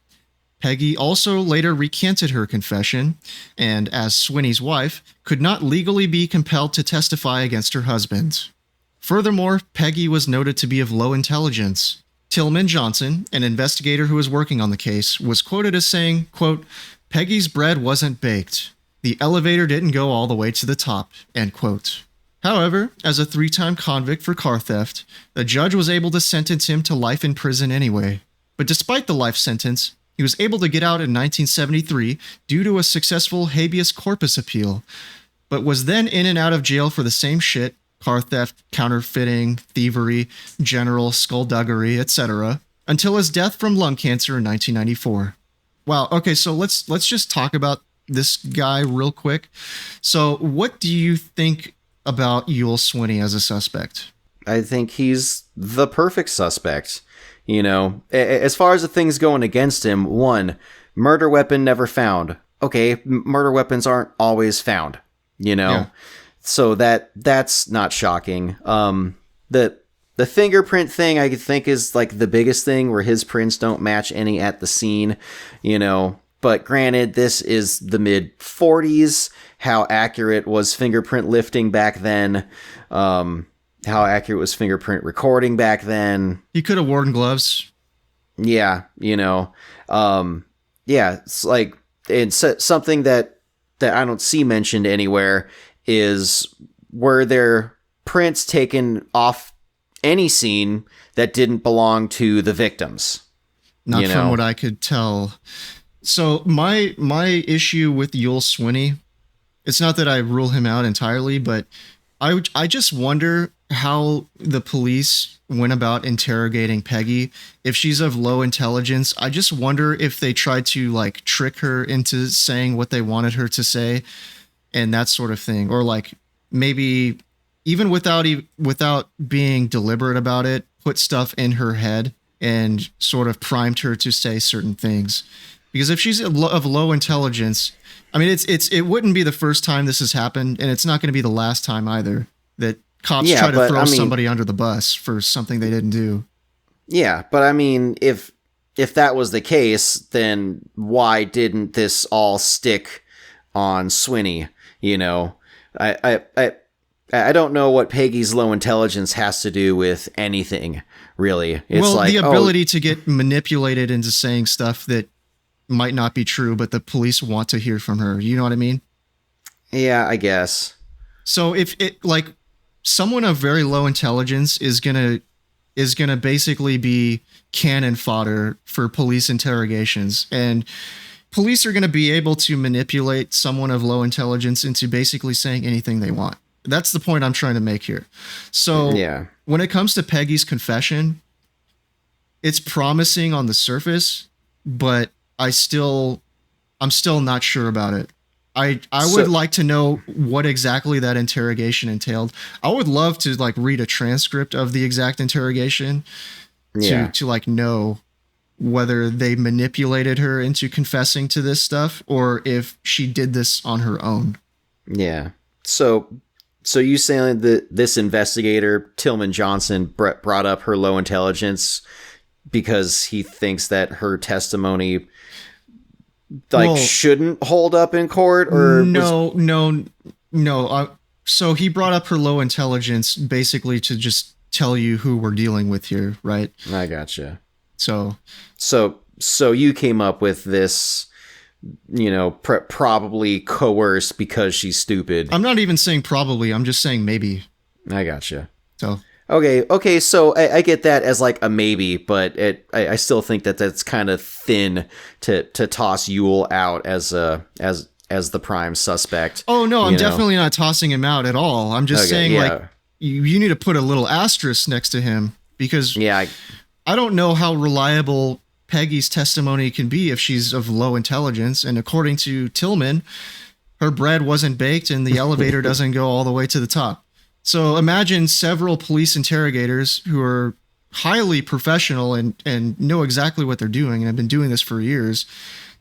Peggy also later recanted her confession, and as Swinney's wife, could not legally be compelled to testify against her husband. Furthermore, Peggy was noted to be of low intelligence. Tillman Johnson, an investigator who was working on the case, was quoted as saying, quote, "Peggy's bread wasn't baked. The elevator didn't go all the way to the top," end quote. However, as a 3-time convict for car theft, the judge was able to sentence him to life in prison anyway. But despite the life sentence, he was able to get out in 1973 due to a successful habeas corpus appeal, but was then in and out of jail for the same shit: car theft, counterfeiting, thievery, general skullduggery, etc., until his death from lung cancer in 1994. Wow, okay, so let's just talk about this guy real quick. So what do you think about Yule Swinney as a suspect? I think he's the perfect suspect. You know, as far as the things going against him, one, murder weapon never found. Okay, murder weapons aren't always found, you know? Yeah. So that's not shocking. The fingerprint thing, I think, is like the biggest thing, where his prints don't match any at the scene, you know. But granted, this is the mid-40s. How accurate was fingerprint lifting back then? How accurate was fingerprint recording back then? He could have worn gloves. Yeah, you know. Yeah, it's like, it's something that I don't see mentioned anywhere is, were there prints taken off any scene that didn't belong to the victims? Not from what I could tell. So my issue with Yule Swinney, it's not that I rule him out entirely, but I just wonder how the police went about interrogating Peggy. If she's of low intelligence, I just wonder if they tried to like trick her into saying what they wanted her to say and that sort of thing. Or like maybe even without being deliberate about it, put stuff in her head and sort of primed her to say certain things. Because if she's of low intelligence, I mean, it wouldn't be the first time this has happened, and it's not going to be the last time either that cops try to throw somebody under the bus for something they didn't do. Yeah, but I mean, if that was the case, then why didn't this all stick on Swinney? You know, I don't know what Peggy's low intelligence has to do with anything, really. It's the ability to get manipulated into saying stuff that might not be true, but the police want to hear from her. You know what I mean? Yeah, I guess. So if it, like, someone of very low intelligence is gonna basically be cannon fodder for police interrogations, and police are gonna be able to manipulate someone of low intelligence into basically saying anything they want. That's the point I'm trying to make here. So yeah, when it comes to Peggy's confession, it's promising on the surface, but I'm still not sure about it. I would like to know what exactly that interrogation entailed. I would love to like read a transcript of the exact interrogation to like know whether they manipulated her into confessing to this stuff or if she did this on her own. Yeah. So you saying that this investigator, Tillman Johnson, brought up her low intelligence because he thinks that her testimony shouldn't hold up in court? Or no. So he brought up her low intelligence basically to just tell you who we're dealing with here, right? I gotcha. So you came up with this, probably coerced because she's stupid. I'm not even saying probably. I'm just saying maybe. I gotcha. So okay. So I get that as like a maybe, but I still think that's kind of thin to toss Yule out as the prime suspect. Oh no, I'm definitely not tossing him out at all. I'm just saying like you need to put a little asterisk next to him because I don't know how reliable Peggy's testimony can be if she's of low intelligence. And according to Tillman, her bread wasn't baked and the elevator doesn't go all the way to the top. So imagine several police interrogators who are highly professional and know exactly what they're doing and have been doing this for years.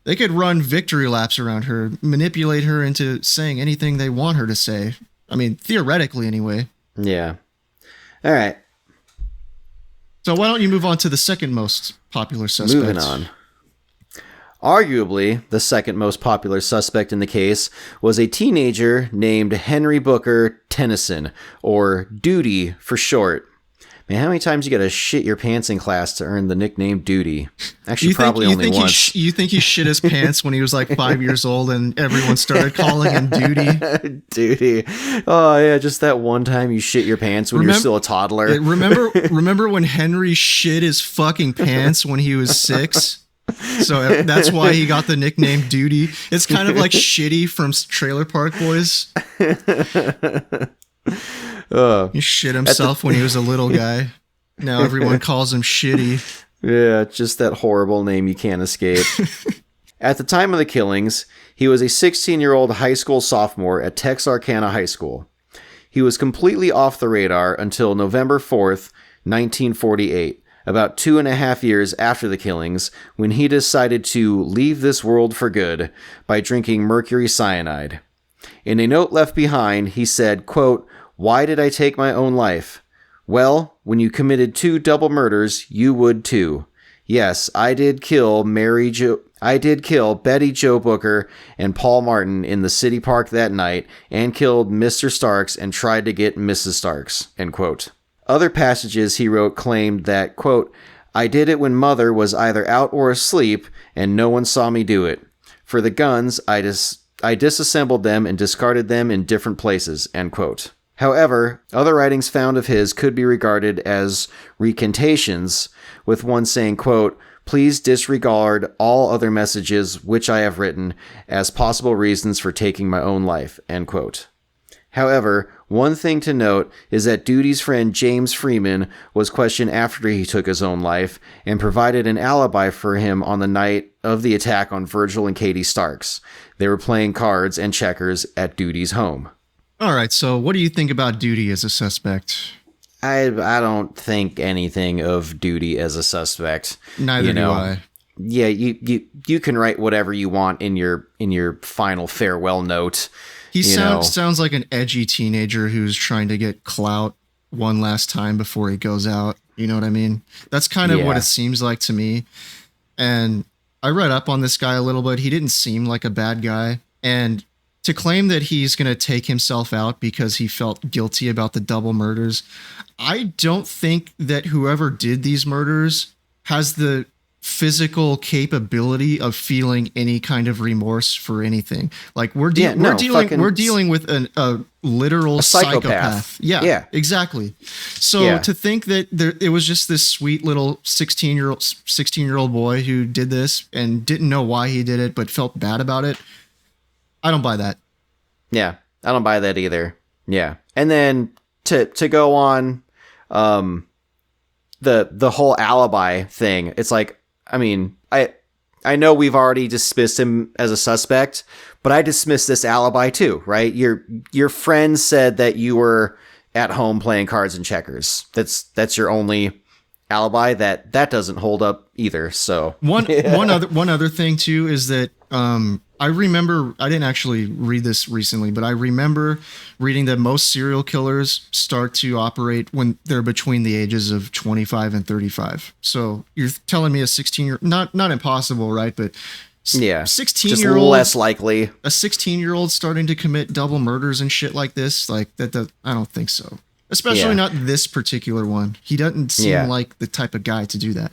They could run victory laps around her, manipulate her into saying anything they want her to say. I mean, theoretically anyway. Yeah. All right. So why don't you move on to the second most popular suspect? Moving on. Arguably, the second most popular suspect in the case was a teenager named Henry Booker Tennyson, or Duty for short. Man, how many times you gotta shit your pants in class to earn the nickname Duty? Actually, probably only once. You think he shit his pants when he was like 5 years old and everyone started calling him Duty? Duty. Oh, yeah, just that one time you shit your pants when you're still a toddler. Remember when Henry shit his fucking pants when he was 6? So that's why he got the nickname Duty. It's kind of like Shitty from Trailer Park Boys. He shit himself when he was a little guy. Now everyone calls him Shitty. Yeah, just that horrible name you can't escape. At the time of the killings, he was a 16-year-old high school sophomore at Texarkana High School. He was completely off the radar until November 4th, 1948, about 2.5 years after the killings, when he decided to leave this world for good by drinking mercury cyanide. In a note left behind, he said, quote, "Why did I take my own life? Well, when you committed 2 double murders, you would too. Yes, I did kill Betty Jo Booker and Paul Martin in the city park that night and killed Mr. Starks and tried to get Mrs. Starks." End quote. Other passages he wrote claimed that, quote, "I did it when Mother was either out or asleep and no one saw me do it. For the guns, I disassembled them and discarded them in different places." End quote. However, other writings found of his could be regarded as recantations, with one saying, quote, "Please disregard all other messages which I have written as possible reasons for taking my own life." End quote. However, one thing to note is that Duty's friend James Freeman was questioned after he took his own life and provided an alibi for him on the night of the attack on Virgil and Katie Starks. They were playing cards and checkers at Duty's home. All right, so what do you think about Duty as a suspect? I don't think anything of Duty as a suspect. Neither do I. Yeah, you can write whatever you want in your final farewell note. He sounds like an edgy teenager who's trying to get clout one last time before he goes out. You know what I mean? That's kind of what it seems like to me. And I read up on this guy a little bit. He didn't seem like a bad guy. And to claim that he's going to take himself out because he felt guilty about the double murders, I don't think that whoever did these murders has the physical capability of feeling any kind of remorse for anything. Like we're dealing with a literal psychopath. Yeah, exactly. So to think that it was just this sweet little 16-year-old boy who did this and didn't know why he did it but felt bad about it, I don't buy that. Yeah, I don't buy that either. Yeah. And then to go on the whole alibi thing, it's like, I mean, I know we've already dismissed him as a suspect, but I dismissed this alibi too, right? Your friend said that you were at home playing cards and checkers. That's your only alibi. That doesn't hold up either. So one other thing too is that I remember, I didn't actually read this recently, but I remember reading that most serial killers start to operate when they're between the ages of 25 and 35. So you're telling me a 16-year, not impossible, right? But 16-year-old, just less likely. A 16-year-old starting to commit double murders and shit like this, like that I don't think so. Especially not this particular one. He doesn't seem like the type of guy to do that.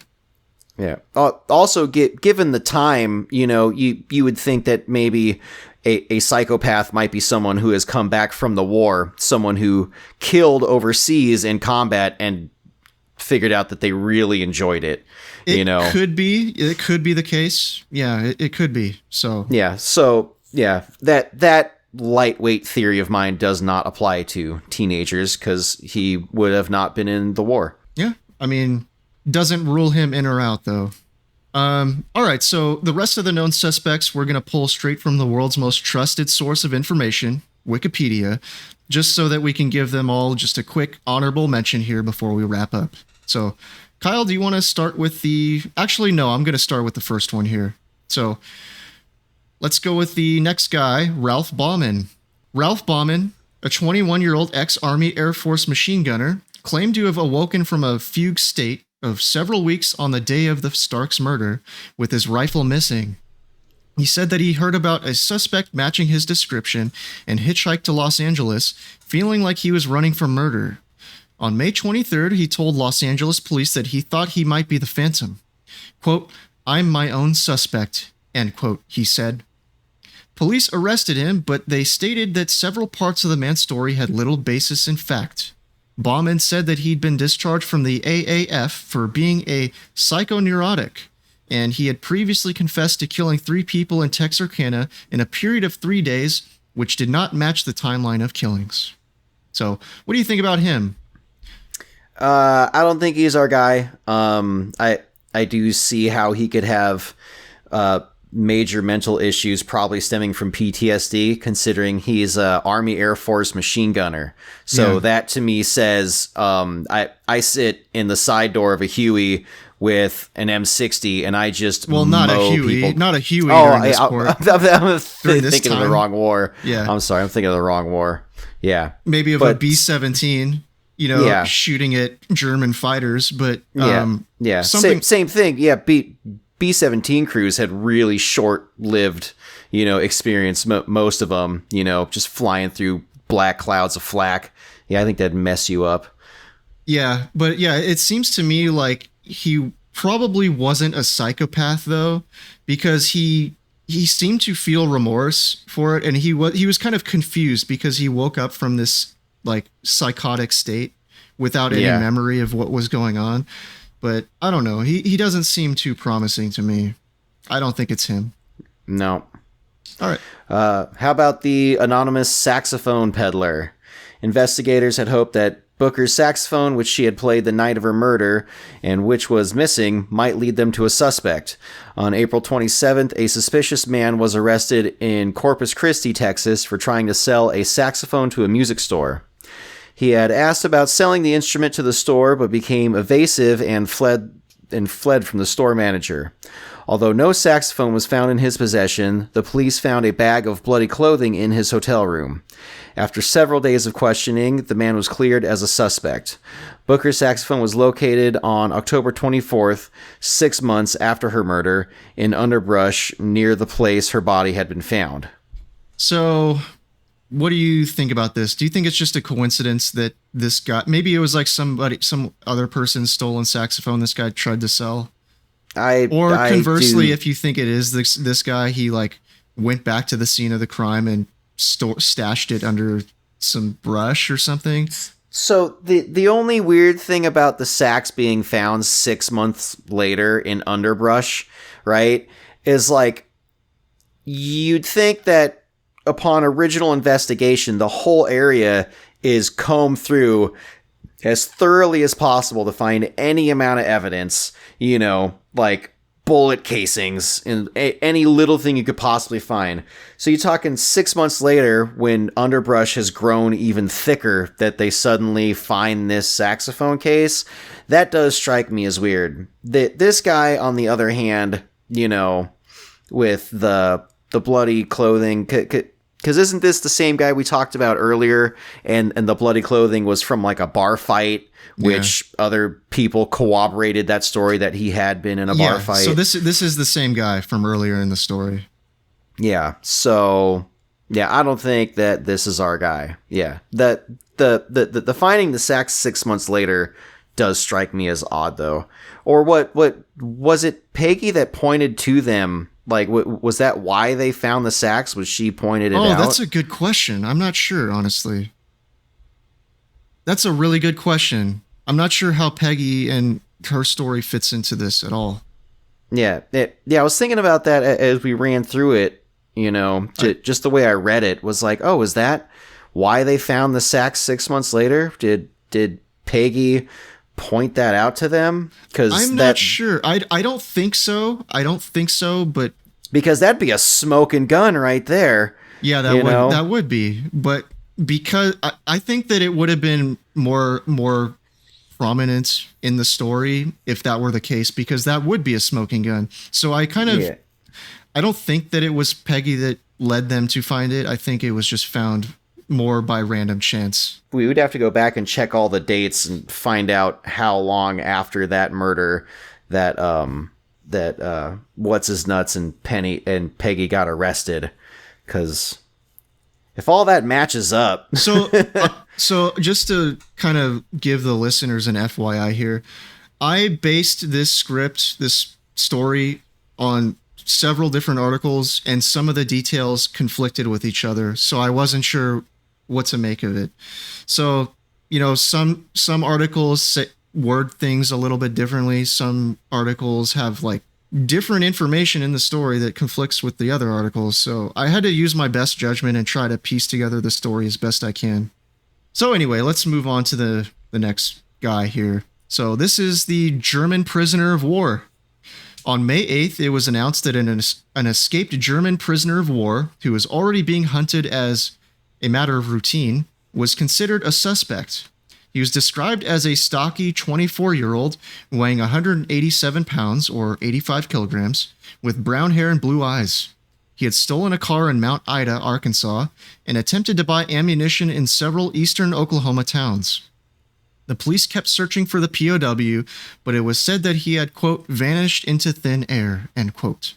Yeah. Also, given the time, you would think that maybe a psychopath might be someone who has come back from the war, someone who killed overseas in combat and figured out that they really enjoyed it. It could be the case. Yeah, it could be. So that lightweight theory of mine does not apply to teenagers because he would have not been in the war. Yeah, I mean, doesn't rule him in or out though. All right, so the rest of the known suspects we're going to pull straight from the world's most trusted source of information, Wikipedia, just so that we can give them all just a quick honorable mention here before we wrap up. So, Kyle, do you want to start with Actually, no, I'm going to start with the first one here. So, let's go with the next guy, Ralph Bauman. Ralph Bauman, a 21-year-old ex-Army Air Force machine gunner, claimed to have awoken from a fugue state of several weeks on the day of the Starks murder, with his rifle missing. He said that he heard about a suspect matching his description and hitchhiked to Los Angeles, feeling like he was running from murder. On May 23rd, he told Los Angeles police that he thought he might be the Phantom. Quote, "I'm my own suspect," end quote, he said. Police arrested him, but they stated that several parts of the man's story had little basis in fact. Bauman said that he'd been discharged from the AAF for being a psychoneurotic, and he had previously confessed to killing 3 people in Texarkana in a period of 3 days, which did not match the timeline of killings. So, what do you think about him? I don't think he's our guy. I do see how he could have major mental issues, probably stemming from PTSD, considering he's a Army Air Force machine gunner. So that to me says I sit in the side door of a Huey with an M60 and I just not a Huey during this court. I'm thinking of the wrong war. Yeah, I'm sorry, I'm thinking of the wrong war. Yeah, maybe of a B-17. Shooting at German fighters, but same thing. Yeah, B-17 crews had really short-lived, experience. Most of them, just flying through black clouds of flak. Yeah, I think that'd mess you up. Yeah, but it seems to me like he probably wasn't a psychopath though, because he seemed to feel remorse for it, and he was kind of confused because he woke up from this like psychotic state without any memory of what was going on. But I don't know. He doesn't seem too promising to me. I don't think it's him. No. All right. How about the anonymous saxophone peddler? Investigators had hoped that Booker's saxophone, which she had played the night of her murder and which was missing, might lead them to a suspect. On April 27th, a suspicious man was arrested in Corpus Christi, Texas, for trying to sell a saxophone to a music store. He had asked about selling the instrument to the store, but became evasive and fled from the store manager. Although no saxophone was found in his possession, the police found a bag of bloody clothing in his hotel room. After several days of questioning, the man was cleared as a suspect. Booker's saxophone was located on October 24th, 6 months after her murder, in underbrush near the place her body had been found. So, what do you think about this? Do you think it's just a coincidence that this guy, maybe it was like some other person's stolen saxophone this guy tried to sell? Or conversely, if you think it is this guy, he like went back to the scene of the crime and stashed it under some brush or something. So the only weird thing about the sax being found 6 months later in underbrush, right, is like you'd think that upon original investigation, the whole area is combed through as thoroughly as possible to find any amount of evidence, like bullet casings and any little thing you could possibly find. So you're talking 6 months later, when underbrush has grown even thicker, that they suddenly find this saxophone case. That does strike me as weird. This guy, on the other hand, you know, with the bloody clothing, because isn't this the same guy we talked about earlier? And the bloody clothing was from like a bar fight, which other people corroborated that story that he had been in a bar fight. So this is the same guy from earlier in the story. Yeah. So yeah, I don't think that this is our guy. Yeah. The finding the sax 6 months later does strike me as odd, though. Or what was it? Peggy that pointed to them. Like, was that why they found the sax? Was she pointed it out? Oh, that's a good question. I'm not sure, honestly. That's a really good question. I'm not sure how Peggy and her story fits into this at all. Yeah, I was thinking about that as we ran through it, you know, just the way I read it was like, oh, is that why they found the sax 6 months later? Did Peggy point that out to them? Because I'm not sure. I don't think so. But because that'd be a smoking gun right there. Yeah, that would be. But because I think that it would have been more prominent in the story if that were the case, because that would be a smoking gun. So I don't think that it was Peggy that led them to find it. I think it was just found more by random chance. We would have to go back and check all the dates and find out how long after that murder that what's his nuts and Peggy got arrested, because if all that matches up. So just to kind of give the listeners an FYI here, I based this story on several different articles, and some of the details conflicted with each other, so I wasn't sure what to make of it. So, you know, some articles word things a little bit differently. Some articles have like different information in the story that conflicts with the other articles. So I had to use my best judgment and try to piece together the story as best I can. So anyway, let's move on to the next guy here. So this is the German prisoner of war. On May 8th, it was announced that an escaped German prisoner of war, who was already being hunted as a matter of routine, was considered a suspect. He was described as a stocky 24-year-old weighing 187 pounds or 85 kilograms with brown hair and blue eyes. He had stolen a car in Mount Ida, Arkansas, and attempted to buy ammunition in several eastern Oklahoma towns. The police kept searching for the POW, but it was said that he had, quote, vanished into thin air, end quote.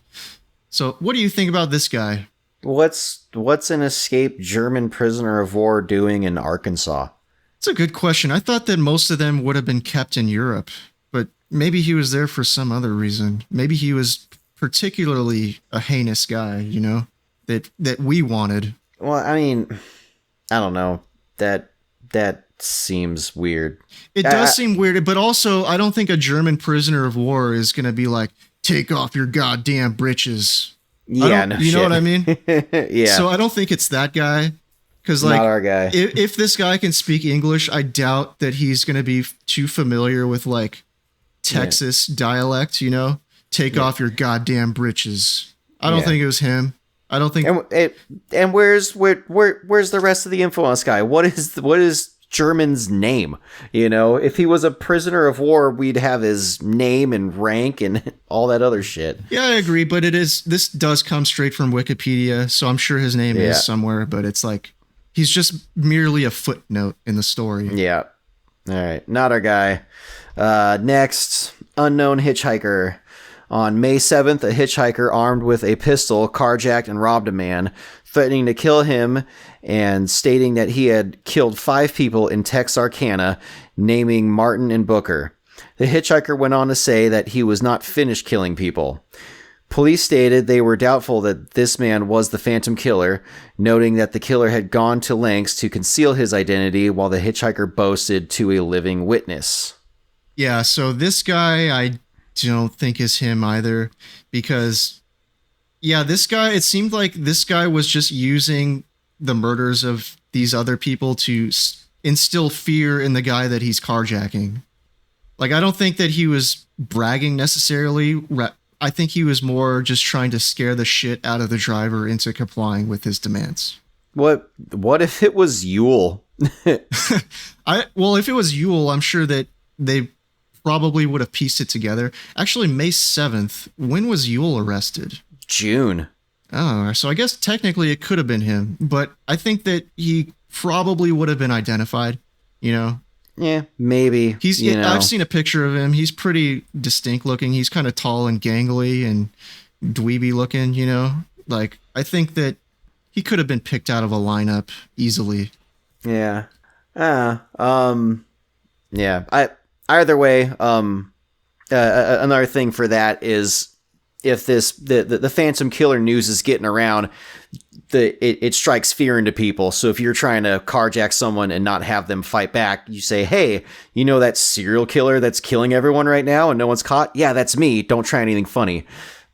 So what do you think about this guy? What's an escaped German prisoner of war doing in Arkansas? It's a good question. I thought that most of them would have been kept in Europe, but maybe he was there for some other reason. Maybe he was particularly a heinous guy, you know, that we wanted. Well, I mean, I don't know. That seems weird. It does seem weird, but also I don't think a German prisoner of war is going to be like, take off your goddamn britches. Yeah, no you shit. know what I mean? Yeah. So I don't think it's that guy. Because like, not our guy. If this guy can speak English, I doubt that he's going to be too familiar with like Texas dialect, you know? Take off your goddamn britches. I don't think it was him. I don't think. And where's the rest of the info on this guy? What is German's name? You know, if he was a prisoner of war, we'd have his name and rank and all that other shit. Yeah, I agree, but this does come straight from Wikipedia, so I'm sure his name is somewhere, but it's like he's just merely a footnote in the story. Yeah. All right, not our guy. Next, unknown hitchhiker. On May 7th, a hitchhiker armed with a pistol carjacked and robbed a man, threatening to kill him and stating that he had killed 5 people in Texarkana, naming Martin and Booker. The hitchhiker went on to say that he was not finished killing people. Police stated they were doubtful that this man was the Phantom Killer, noting that the killer had gone to lengths to conceal his identity while the hitchhiker boasted to a living witness. Yeah, so this guy I don't think is him either, because this guy, it seemed like this guy was just using the murders of these other people to instill fear in the guy that he's carjacking. Like, I don't think that he was bragging necessarily. I think he was more just trying to scare the shit out of the driver into complying with his demands. What if it was Yule? Well, if it was Yule, I'm sure that they probably would have pieced it together. Actually, May 7th, when was Yule arrested? June. Oh, so I guess technically it could have been him, but I think that he probably would have been identified, you know? Yeah, maybe. I've seen a picture of him. He's pretty distinct looking. He's kind of tall and gangly and dweeby looking, you know? Like, I think that he could have been picked out of a lineup easily. Yeah. Either way, another thing for that is if the Phantom Killer news is getting around, it strikes fear into people. So if you're trying to carjack someone and not have them fight back, you say, hey, you know that serial killer that's killing everyone right now and no one's caught? Yeah, that's me. Don't try anything funny.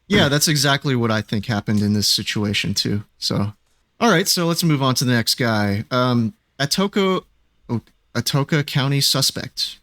Yeah, that's exactly what I think happened in this situation too. So, all right, so let's move on to the next guy. Atoka County suspect.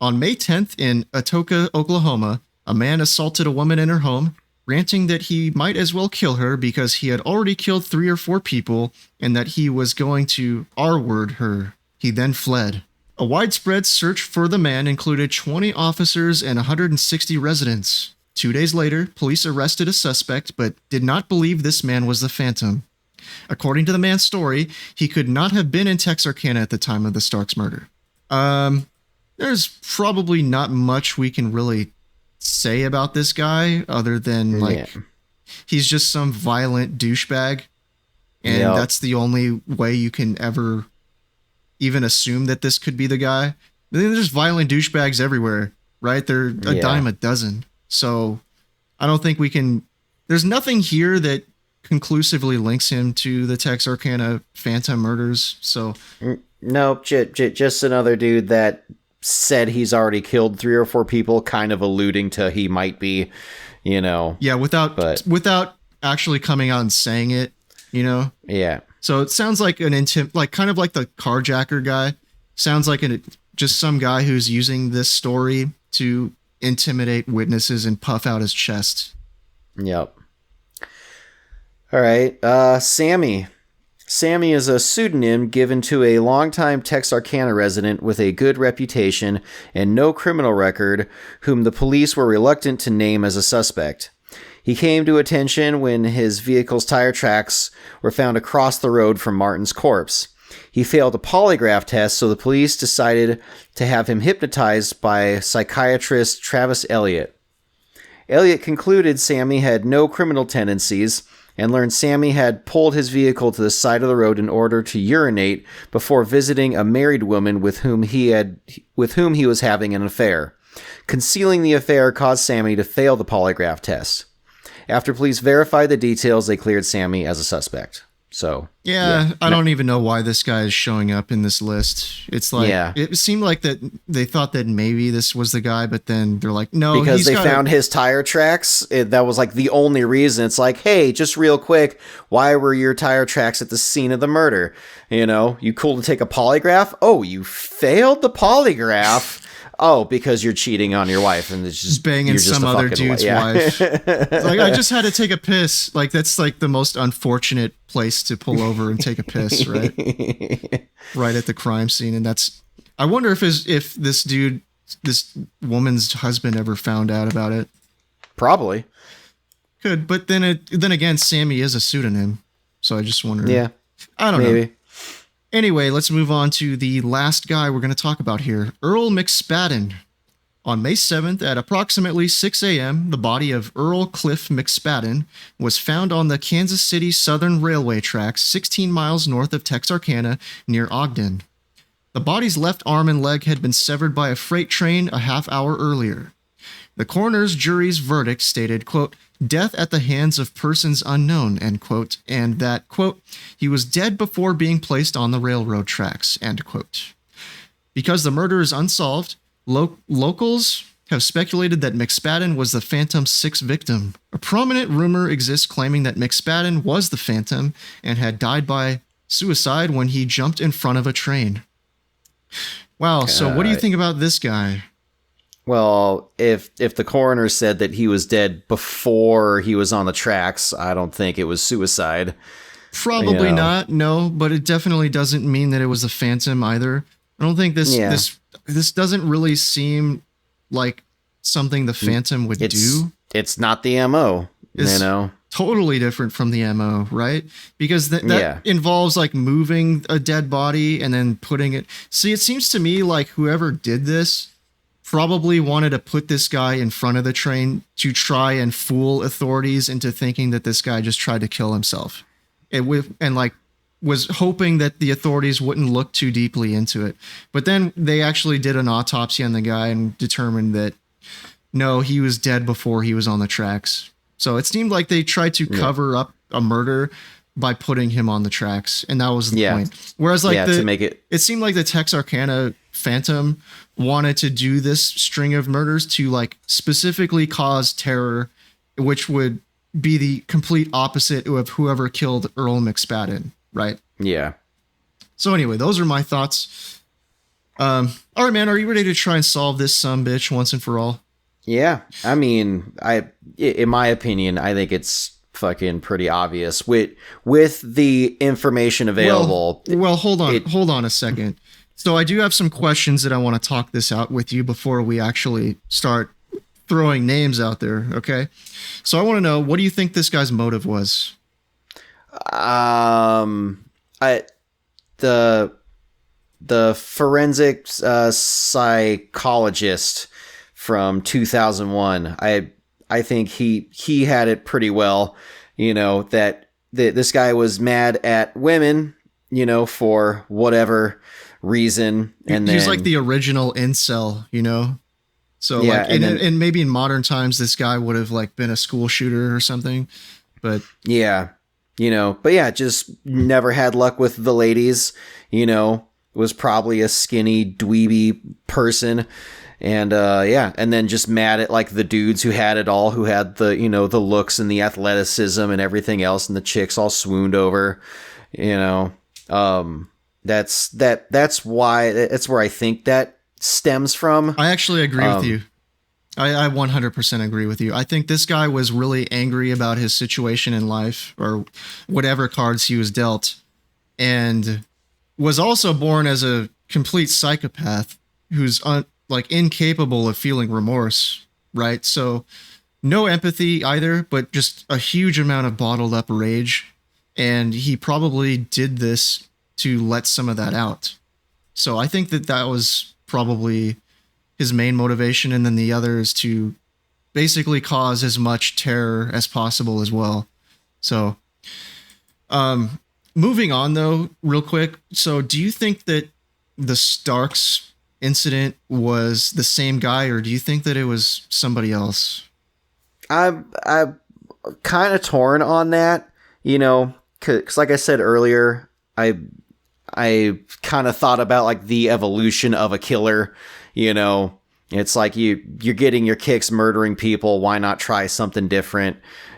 On May 10th in Atoka, Oklahoma, a man assaulted a woman in her home, ranting that he might as well kill her because he had already killed 3 or 4 people and that he was going to R-word her. He then fled. A widespread search for the man included 20 officers and 160 residents. 2 days later, police arrested a suspect but did not believe this man was the Phantom. According to the man's story, he could not have been in Texarkana at the time of the Starks murder. There's probably not much we can really say about this guy other than he's just some violent douchebag, and that's the only way you can ever even assume that this could be the guy. There's violent douchebags everywhere, right? They're a dime a dozen. So I don't think we can. There's nothing here that conclusively links him to the Texarkana Phantom murders. So nope, just another dude that said he's already killed 3 or 4 people, kind of alluding to he might be, you know. Yeah, without actually coming out and saying it, you know. Yeah. So it sounds like kind of like the carjacker guy. Sounds like just some guy who's using this story to intimidate witnesses and puff out his chest. Yep. All right. Sammy. Sammy is a pseudonym given to a longtime Texarkana resident with a good reputation and no criminal record, whom the police were reluctant to name as a suspect. He came to attention when his vehicle's tire tracks were found across the road from Martin's corpse. He failed a polygraph test, so the police decided to have him hypnotized by psychiatrist Travis Elliott. Elliott concluded Sammy had no criminal tendencies and learned Sammy had pulled his vehicle to the side of the road in order to urinate before visiting a married woman with whom he was having an affair. Concealing the affair caused Sammy to fail the polygraph test. After police verified the details, they cleared Sammy as a suspect. So yeah, I don't even know why this guy is showing up in this list. It's like it seemed like that they thought that maybe this was the guy, but then they're like, no, because they found his tire tracks. That was like the only reason. It's like, hey, just real quick, why were your tire tracks at the scene of the murder? You know, you cool to take a polygraph? Oh, you failed the polygraph. Oh, because you're cheating on your wife and it's just banging some other dude's wife. It's like, I just had to take a piss. Like, that's like the most unfortunate place to pull over and take a piss, right? Right at the crime scene. And I wonder if this woman's husband ever found out about it. Probably. Could, but then again, Sammy is a pseudonym. So I just wonder. Yeah. I don't know. Anyway, let's move on to the last guy we're going to talk about here, Earl McSpadden. On May 7th at approximately 6 a.m., the body of Earl Cliff McSpadden was found on the Kansas City Southern Railway tracks 16 miles north of Texarkana near Ogden. The body's left arm and leg had been severed by a freight train a half hour earlier. The coroner's jury's verdict stated, quote, death at the hands of persons unknown, end quote, and that, quote, he was dead before being placed on the railroad tracks, end quote. Because the murder is unsolved, locals have speculated that McSpadden was the Phantom's 6th victim. A prominent rumor exists claiming that McSpadden was the Phantom and had died by suicide when he jumped in front of a train. Wow, so what do you think about this guy? Well, if the coroner said that he was dead before he was on the tracks, I don't think it was suicide. Probably not, no, but it definitely doesn't mean that it was a phantom either. I don't think this doesn't really seem like something the Phantom would do. It's not the MO, it's totally different from the MO, right? Because that involves like moving a dead body and then putting it. See, it seems to me like whoever did this probably wanted to put this guy in front of the train to try and fool authorities into thinking that this guy just tried to kill himself. Was hoping that the authorities wouldn't look too deeply into it. But then they actually did an autopsy on the guy and determined that no, he was dead before he was on the tracks. So it seemed like they tried to cover up a murder by putting him on the tracks, and that was the point. Whereas to make it seemed like the Texarkana Phantom wanted to do this string of murders to like specifically cause terror, which would be the complete opposite of whoever killed Earl McSpadden, right? Yeah. So anyway, those are my thoughts. All right, man, are you ready to try and solve this sumbitch once and for all? Yeah. I mean, in my opinion, I think it's fucking pretty obvious with the information available. Well, hold on a second. So I do have some questions that I want to talk this out with you before we actually start throwing names out there. Okay. So I want to know, what do you think this guy's motive was? The forensic psychologist from 2001, I think he had it pretty well, that this guy was mad at women, for whatever reason. And he's like the original incel, So and maybe in modern times, this guy would have like been a school shooter or something, but just never had luck with the ladies, was probably a skinny dweeby person. And and then just mad at like the dudes who had it all, who had the the looks and the athleticism and everything else, and the chicks all swooned over. That's where I think that stems from. I actually agree with you. I 100% agree with you. I think this guy was really angry about his situation in life, or whatever cards he was dealt, and was also born as a complete psychopath who's incapable of feeling remorse, right? So no empathy either, but just a huge amount of bottled up rage. And he probably did this to let some of that out. So I think that was probably his main motivation. And then the other is to basically cause as much terror as possible as well. So, moving on though, real quick. So do you think that the Starks incident was the same guy, or do you think that it was somebody else? I'm kind of torn on that, because like I said earlier, I kind of thought about like the evolution of a killer. It's like you're getting your kicks murdering people. Why not try something different?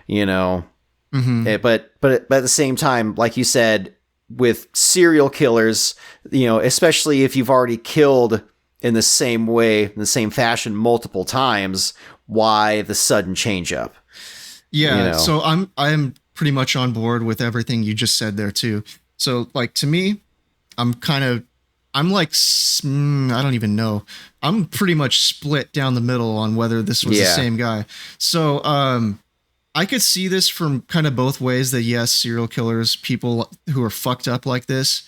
Mm-hmm. But at the same time, like you said, with serial killers, especially if you've already killed in the same way, in the same fashion multiple times, why the sudden change up? Yeah. So I'm pretty much on board with everything you just said there too. So like, to me, I don't even know. I'm pretty much split down the middle on whether this was the same guy. So, I could see this from kind of both ways, that yes, serial killers, people who are fucked up like this,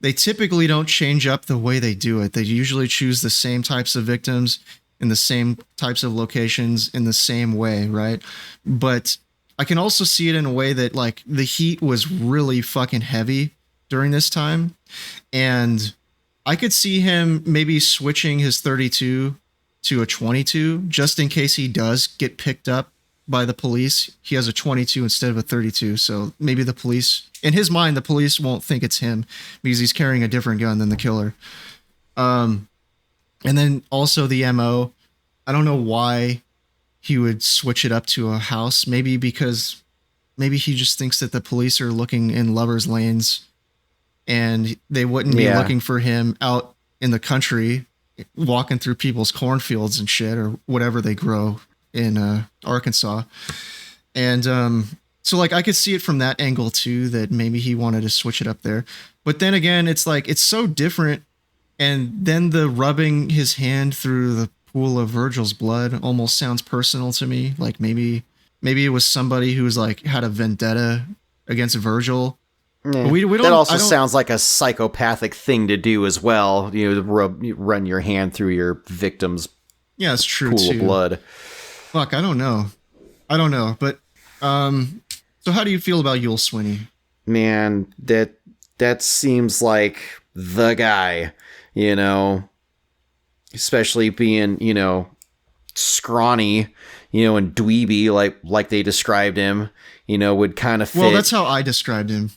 they typically don't change up the way they do it. They usually choose the same types of victims in the same types of locations in the same way, right? But I can also see it in a way that like the heat was really fucking heavy during this time. And I could see him maybe switching his 32 to a 22 just in case he does get picked up by the police. He has a 22 instead of a 32. So maybe the police, in his mind, the police won't think it's him because he's carrying a different gun than the killer. And then also the MO, I don't know why he would switch it up to a house. Maybe because he just thinks that the police are looking in lovers' lanes and they wouldn't be looking for him out in the country walking through people's cornfields and shit or whatever they grow in Arkansas. And so like I could see it from that angle too, that maybe he wanted to switch it up there. But then again, it's like it's so different. And then the rubbing his hand through the pool of Virgil's blood almost sounds personal to me. Like maybe it was somebody who was like had a vendetta against Virgil. Yeah. But we don't, that also sounds like a psychopathic thing to do as well. Run your hand through your victim's it's true pool too. of blood. Fuck, I don't know. But so how do you feel about Yul Sweeney? Man, that seems like the guy, especially being, scrawny, and dweeby like they described him, would kind of fit. Well, that's how I described him.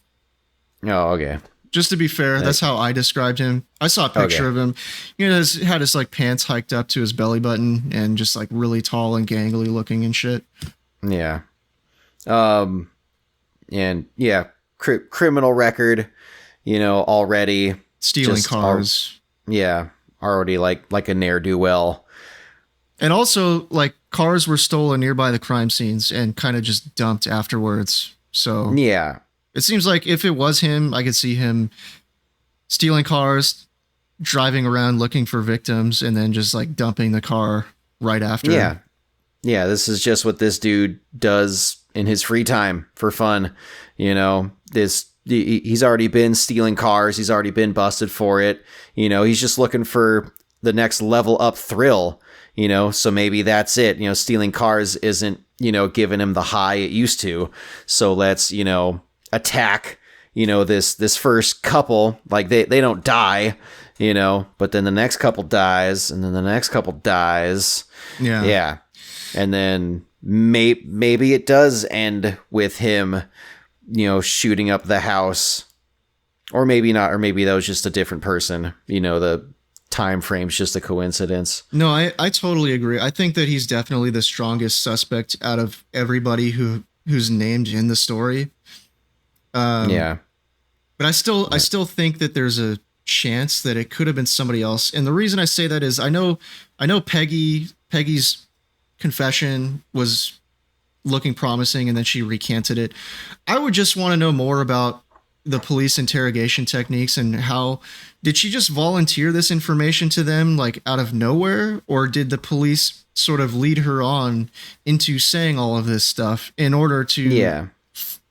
Oh, okay. Just to be fair, that's how I described him. I saw a picture of him. Had his like pants hiked up to his belly button and just like really tall and gangly looking and shit. Yeah. And yeah, criminal record, already stealing cars. Already like a ne'er-do-well. And also like cars were stolen nearby the crime scenes and kind of just dumped afterwards. So yeah. It seems like if it was him, I could see him stealing cars, driving around looking for victims, and then just like dumping the car right after. Yeah. Yeah, this is just what this dude does in his free time for fun. He's already been stealing cars. He's already been busted for it. He's just looking for the next level up thrill, so maybe that's it. Stealing cars isn't, giving him the high it used to. So let's, attack, this first couple. Like they don't die, but then the next couple dies, and then the next couple dies. Yeah. Yeah. And then maybe it does end with him, shooting up the house, or maybe not, or maybe that was just a different person. The time frame's just a coincidence. No, I totally agree. I think that he's definitely the strongest suspect out of everybody who's named in the story. Yeah. But I still think that there's a chance that it could have been somebody else. And the reason I say that is I know Peggy's confession was looking promising and then she recanted it. I would just want to know more about the police interrogation techniques and how did she just volunteer this information to them like out of nowhere, or did the police sort of lead her on into saying all of this stuff in order to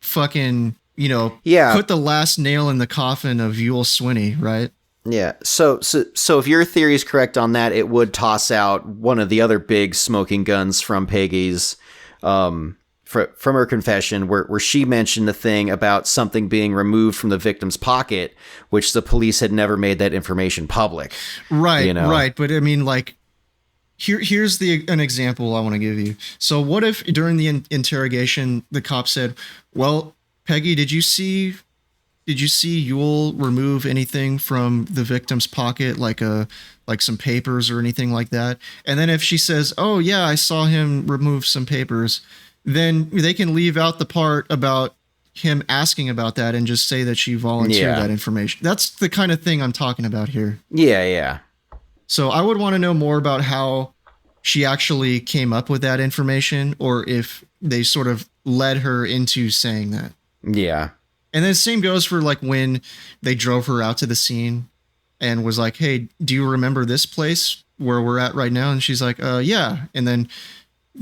fucking put the last nail in the coffin of Yul Sweeney, right? Yeah. So if your theory is correct on that, it would toss out one of the other big smoking guns from Peggy's, from her confession, where she mentioned the thing about something being removed from the victim's pocket, which the police had never made that information public. Right. Right. But I mean, like, here's an example I want to give you. So what if during the interrogation, the cop said, well, Peggy, did you see Yul remove anything from the victim's pocket, like some papers or anything like that? And then if she says, oh yeah, I saw him remove some papers, then they can leave out the part about him asking about that and just say that she volunteered that information. That's the kind of thing I'm talking about here. Yeah, yeah. So I would want to know more about how she actually came up with that information, or if they sort of led her into saying that. Yeah. And then same goes for like when they drove her out to the scene and was like, hey, do you remember this place where we're at right now? And she's like, yeah. And then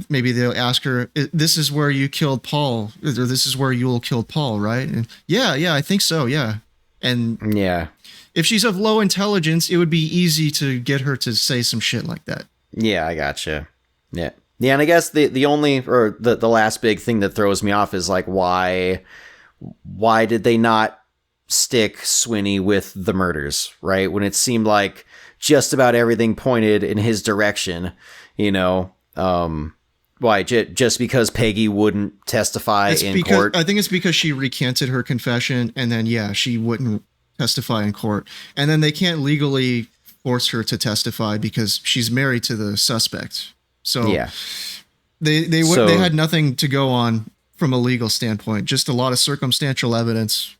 maybe they'll ask her, this is where you killed Paul, or this is where Yul killed Paul, right? And yeah, I think so. Yeah. And yeah, if she's of low intelligence, it would be easy to get her to say some shit like that. Yeah, I gotcha. Yeah. Yeah. And I guess the only, or the last big thing that throws me off is like, why did they not stick Sweeney with the murders, right? When it seemed like just about everything pointed in his direction, why? Just because Peggy wouldn't testify in court? I think it's because she recanted her confession, and then, she wouldn't testify in court. And then they can't legally force her to testify because she's married to the suspect. So they had nothing to go on from a legal standpoint, just a lot of circumstantial evidence.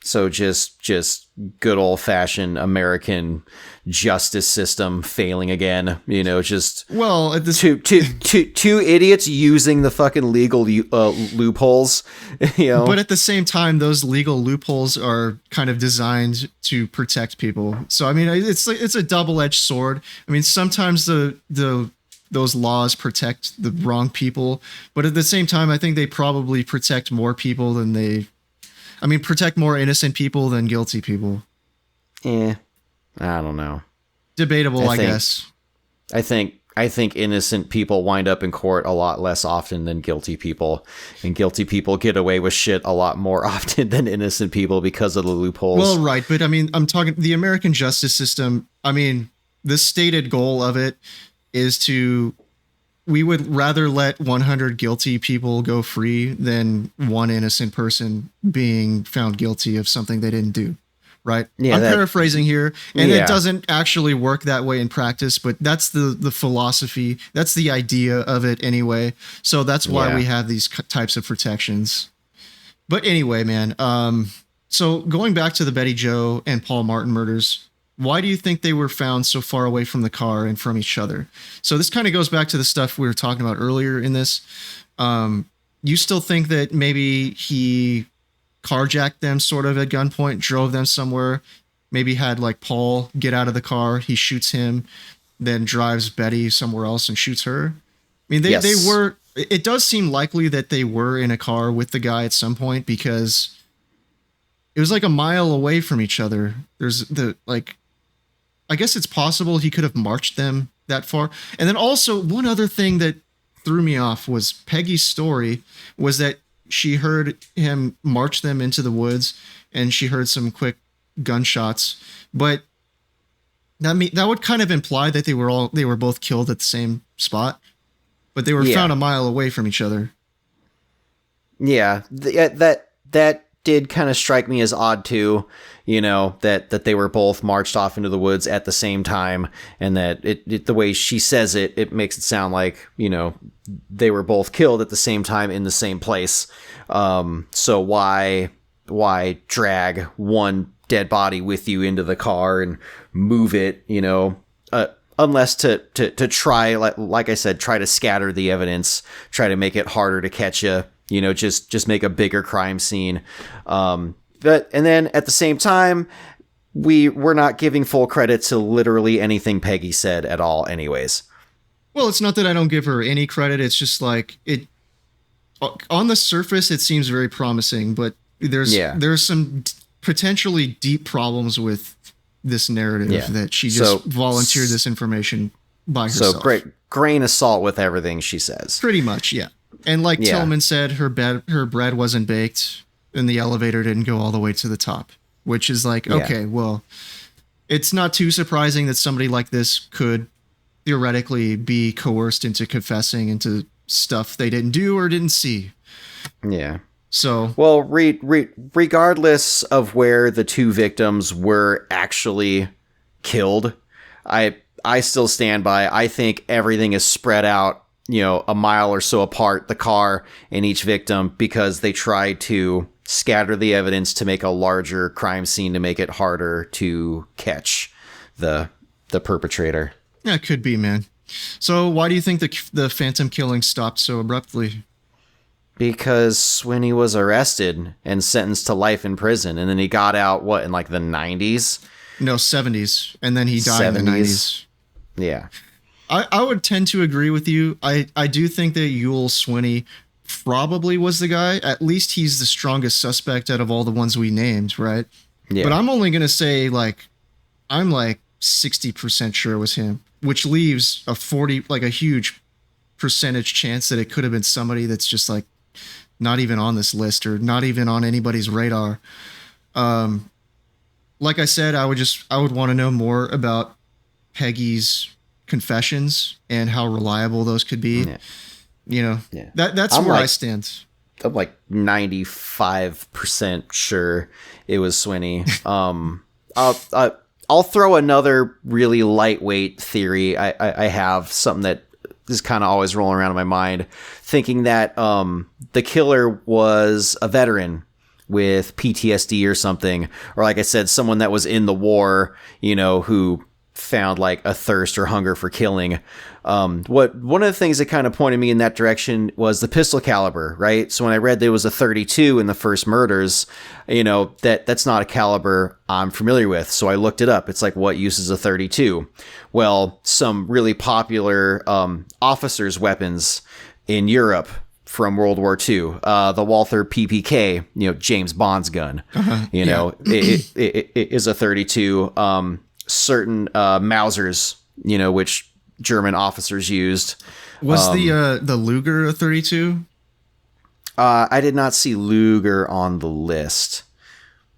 So just good old fashioned American justice system failing again. Just two idiots using the fucking legal loopholes. But at the same time, those legal loopholes are kind of designed to protect people. So I mean, it's a double-edged sword. I mean, sometimes those laws protect the wrong people, but at the same time, I think they probably protect more people than protect more innocent people than guilty people. I don't know. Debatable, I guess. I think innocent people wind up in court a lot less often than guilty people, and guilty people get away with shit a lot more often than innocent people because of the loopholes. Well, right, but I mean, I'm talking the American justice system. I mean, the stated goal of it is we would rather let 100 guilty people go free than one innocent person being found guilty of something they didn't do. Right. Yeah, I'm paraphrasing here, and it doesn't actually work that way in practice, but that's the philosophy. That's the idea of it anyway. So that's why we have these types of protections. But anyway, man, so going back to the Betty Jo and Paul Martin murders, why do you think they were found so far away from the car and from each other? So this kind of goes back to the stuff we were talking about earlier in this. You still think that maybe he carjacked them sort of at gunpoint, drove them somewhere, maybe had like Paul get out of the car, he shoots him, then drives Betty somewhere else and shoots her? I mean, it does seem likely that they were in a car with the guy at some point, because it was like a mile away from each other. I guess it's possible he could have marched them that far. And then also one other thing that threw me off was Peggy's story was that she heard him march them into the woods and she heard some quick gunshots, but that would kind of imply that they were both killed at the same spot, but they were found a mile away from each other. Yeah, that did kind of strike me as odd too, that they were both marched off into the woods at the same time, and that the way she says it makes it sound like, they were both killed at the same time in the same place. So why drag one dead body with you into the car and move it, unless to try, like I said, try to scatter the evidence, try to make it harder to catch you. Just make a bigger crime scene. And then at the same time, we're not giving full credit to literally anything Peggy said at all anyways. Well, it's not that I don't give her any credit. It's just like on the surface, it seems very promising, but there's some potentially deep problems with this narrative that she just volunteered this information by herself. So great grain of salt with everything she says. Pretty much, yeah. And like Tillman said, her bread wasn't baked and the elevator didn't go all the way to the top, which is like, okay, well, it's not too surprising that somebody like this could theoretically be coerced into confessing into stuff they didn't do or didn't see. Yeah. So, well, regardless of where the two victims were actually killed, I still stand by, I think everything is spread out, a mile or so apart, the car and each victim, because they tried to scatter the evidence to make a larger crime scene to make it harder to catch the perpetrator. Yeah, it could be, man. So why do you think the phantom killing stopped so abruptly? Because Swinney was arrested and sentenced to life in prison, and then he got out, in like the 90s? No, 70s. And then he died in the 90s. Yeah. I would tend to agree with you. I do think that Yul Swinney probably was the guy. At least he's the strongest suspect out of all the ones we named, right? Yeah. But I'm only going to say, I'm 60% sure it was him, which leaves a huge percentage chance that it could have been somebody that's just not even on this list or not even on anybody's radar. Like I said, I would want to know more about Peggy's confessions and how reliable those could be. That's where I stand. I'm 95% sure it was Swinney. I'll throw another really lightweight theory. I have something that is kind of always rolling around in my mind, thinking that the killer was a veteran with PTSD or something, or like I said, someone that was in the war, who found like a thirst or hunger for killing. One of the things that kind of pointed me in that direction was the pistol caliber, right? So when I read there was a 32 in the first murders, that's not a caliber I'm familiar with. So I looked it up. It's like, what uses a 32? Well, some really popular officers' weapons in Europe from World War II, the Walther PPK, James Bond's gun, it is a 32. Certain Mausers, which German officers used. Was the Luger a 32? I did not see Luger on the list.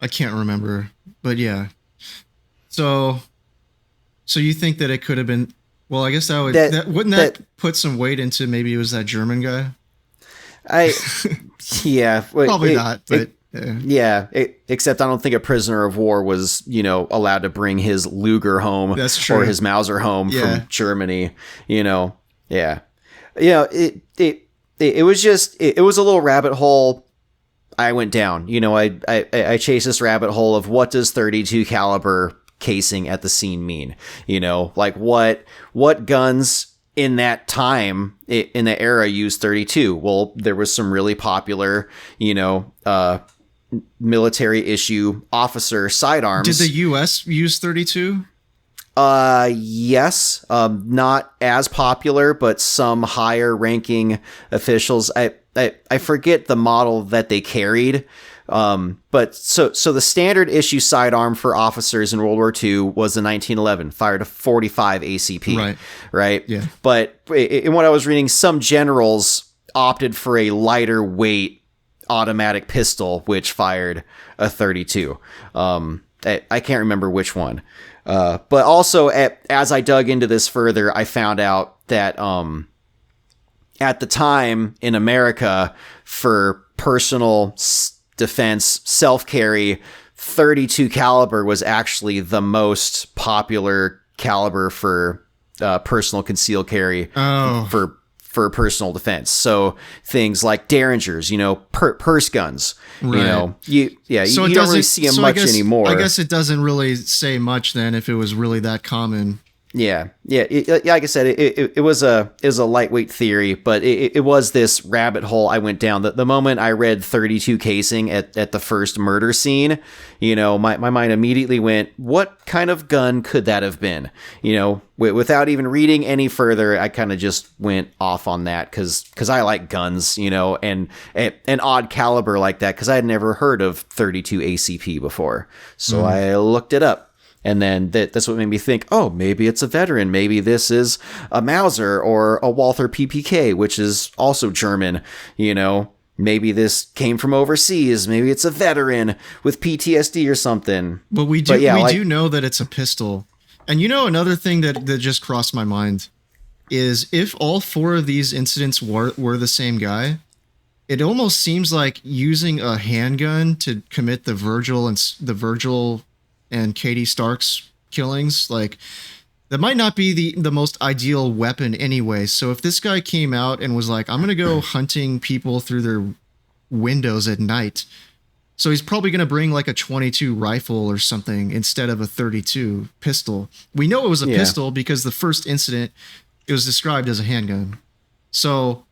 I can't remember, but yeah. So you think that it could have been? Well, I guess wouldn't that put some weight into maybe it was that German guy? Probably not, but. Except I don't think a prisoner of war was, allowed to bring his Luger home. That's true. Or his Mauser home from Germany, It was a little rabbit hole I went down. I chased this rabbit hole of what does 32 caliber casing at the scene mean? Like what guns in that time, in the era, used 32? Well, there was some really popular, military issue officer sidearms. Did the U.S. use 32? Yes. Not as popular, but some higher ranking officials. I forget the model that they carried. But so the standard issue sidearm for officers in World War II was the 1911, fired a 45 ACP. Right. Yeah. But in what I was reading, some generals opted for a lighter weight automatic pistol, which fired a 32. I can't remember which one. But also, as I dug into this further, I found out that at the time in America, for personal defense, self-carry, 32 caliber was actually the most popular caliber for personal concealed carry for personal defense. So things like Derringers, purse guns, right. You don't really see them much anymore. I guess it doesn't really say much then if it was really that common. Yeah. Like I said, it was a lightweight theory, but it was this rabbit hole I went down. The moment I read 32 casing at the first murder scene, my mind immediately went, what kind of gun could that have been? Without even reading any further, I kind of just went off on that because I like guns, and an odd caliber like that, because I had never heard of 32 ACP before. So I looked it up. And then that's what made me think, oh, maybe it's a veteran. Maybe this is a Mauser or a Walther PPK, which is also German. Maybe this came from overseas. Maybe it's a veteran with PTSD or something. But we do know that it's a pistol. And another thing that just crossed my mind is if all four of these incidents were the same guy, it almost seems like using a handgun to commit the Virgil and Katie Starks killings, like that might not be the most ideal weapon anyway. So if this guy came out and was like, I'm going to go hunting people through their windows at night, so he's probably going to bring like a 22 rifle or something instead of a 32 pistol. We know it was a pistol because the first incident, it was described as a handgun. So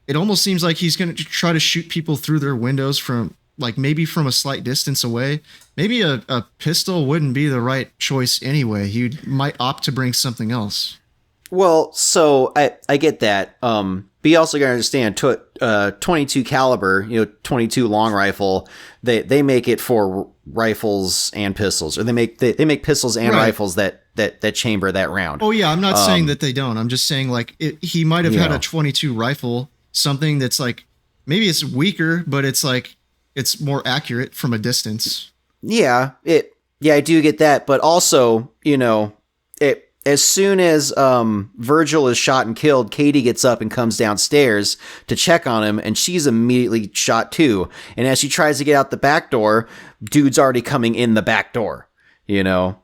it almost seems like he's going to try to shoot people through their windows from maybe from a slight distance away. Maybe a pistol wouldn't be the right choice anyway. He might opt to bring something else. Well, so I get that. But you also got to understand, 22 caliber, 22 long rifle, they make it for rifles and pistols, or they make pistols and rifles that chamber that round. Oh yeah, I'm not saying that they don't. I'm just saying he might have had a 22 rifle, something that's like maybe it's weaker, but it's like it's more accurate from a distance. Yeah, I do get that, but also, as soon as Virgil is shot and killed, Katie gets up and comes downstairs to check on him, and she's immediately shot too. And as she tries to get out the back door, dude's already coming in the back door. Yeah.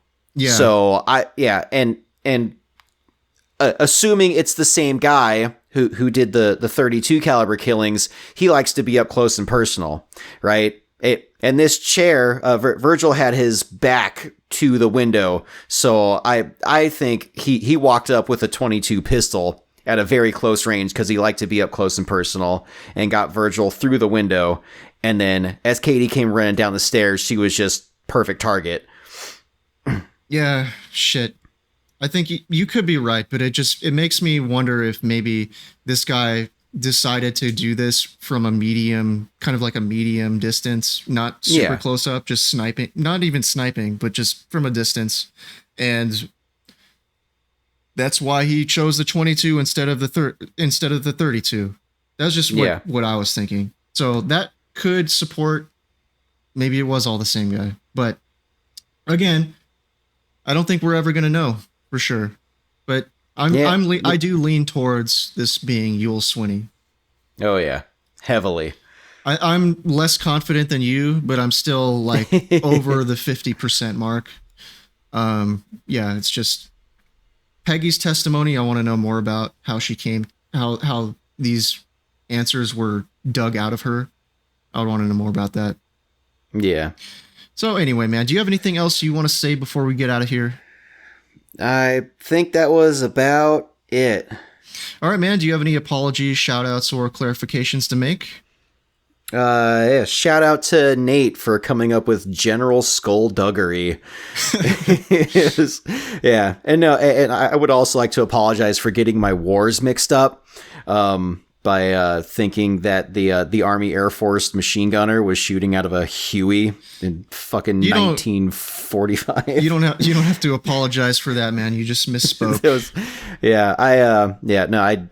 So and assuming it's the same guy who did the 32 caliber killings, he likes to be up close and personal, right? And this chair, Virgil had his back to the window, so I think he walked up with a .22 pistol at a very close range because he liked to be up close and personal, and got Virgil through the window. And then as Katie came running down the stairs, she was just perfect target. Yeah, shit. I think you could be right, but it makes me wonder if maybe this guy decided to do this from a medium, kind of like a medium distance, not super close up, just sniping, not even sniping, but just from a distance. And that's why he chose the 22 instead of the 32. That's just what I was thinking. So that could support, maybe it was all the same guy, but again, I don't think we're ever going to know for sure, but I do lean towards this being Yul Swinney. Oh yeah, heavily. I'm less confident than you, but I'm still like over the 50% mark. Yeah, it's just Peggy's testimony. I want to know more about how she came, how these answers were dug out of her. I would want to know more about that. Yeah. So anyway, man, do you have anything else you want to say before we get out of here? I think that was about it. All right, man. Do you have any apologies, shout outs, or clarifications to make? Yeah, shout out to Nate for coming up with general skullduggery. Yeah. And I would also like to apologize for getting my wars mixed up. By thinking that the Army Air Force machine gunner was shooting out of a Huey in fucking 1945. You don't have to apologize for that, man. You just misspoke.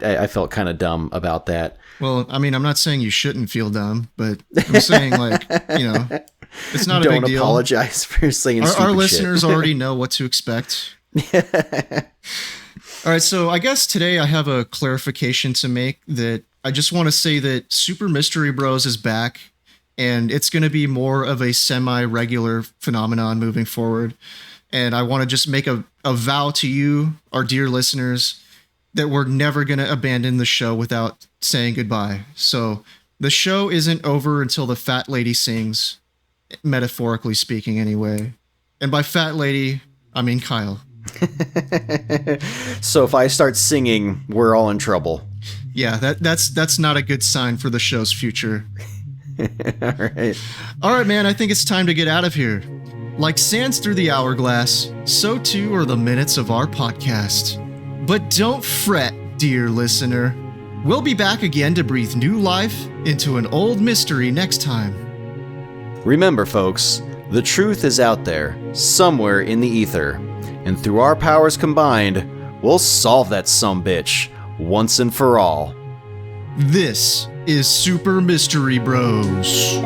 I felt kind of dumb about that. Well, I mean, I'm not saying you shouldn't feel dumb, but I'm saying it's not a big deal. Don't apologize for saying stupid Our listeners already know what to expect. All right, so I guess today I have a clarification to make that I just want to say that Super Mystery Bros is back, and it's going to be more of a semi-regular phenomenon moving forward. And I want to just make a vow to you, our dear listeners, that we're never going to abandon the show without saying goodbye. So the show isn't over until the fat lady sings, metaphorically speaking anyway. And by fat lady, I mean Kyle. So if I start singing, we're all in trouble. Yeah, that's not a good sign for the show's future. All right, man, I think it's time to get out of here. Like sands through the hourglass, so too are the minutes of our podcast. But don't fret, dear listener. We'll be back again to breathe new life into an old mystery next time. Remember, folks, the truth is out there, somewhere in the ether. And through our powers combined, we'll solve that sumbitch once and for all. This is Super Mystery Bros.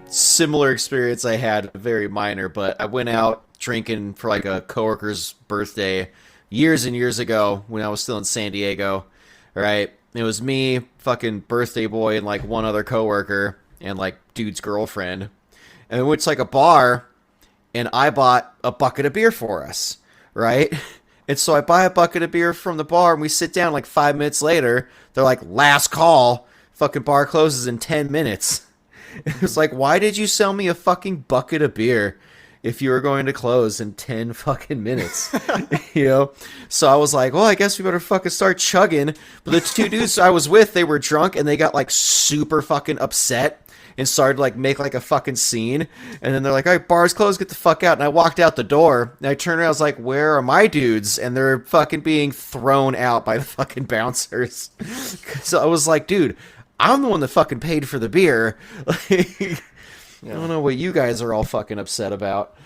Similar experience I had, very minor, but I went out drinking for like a coworker's birthday years and years ago when I was still in San Diego, right? It was me, fucking birthday boy, and like one other coworker and like dude's girlfriend. And we went to like a bar and I bought a bucket of beer for us, right? And so I buy a bucket of beer from the bar and we sit down like 5 minutes later. They're like, last call, fucking bar closes in 10 minutes. It was like, why did you sell me a fucking bucket of beer if you were going to close in 10 fucking minutes? You know? So I was like, well, I guess we better fucking start chugging. But the two dudes I was with, they were drunk and they got like super fucking upset. and started like make like a fucking scene. And then they're like, all right, bar's closed, get the fuck out. And I walked out the door and I turned around, I was like, where are my dudes? And they're fucking being thrown out by the fucking bouncers. So I was like, dude, I'm the one that fucking paid for the beer. Like, I don't know what you guys are all fucking upset about.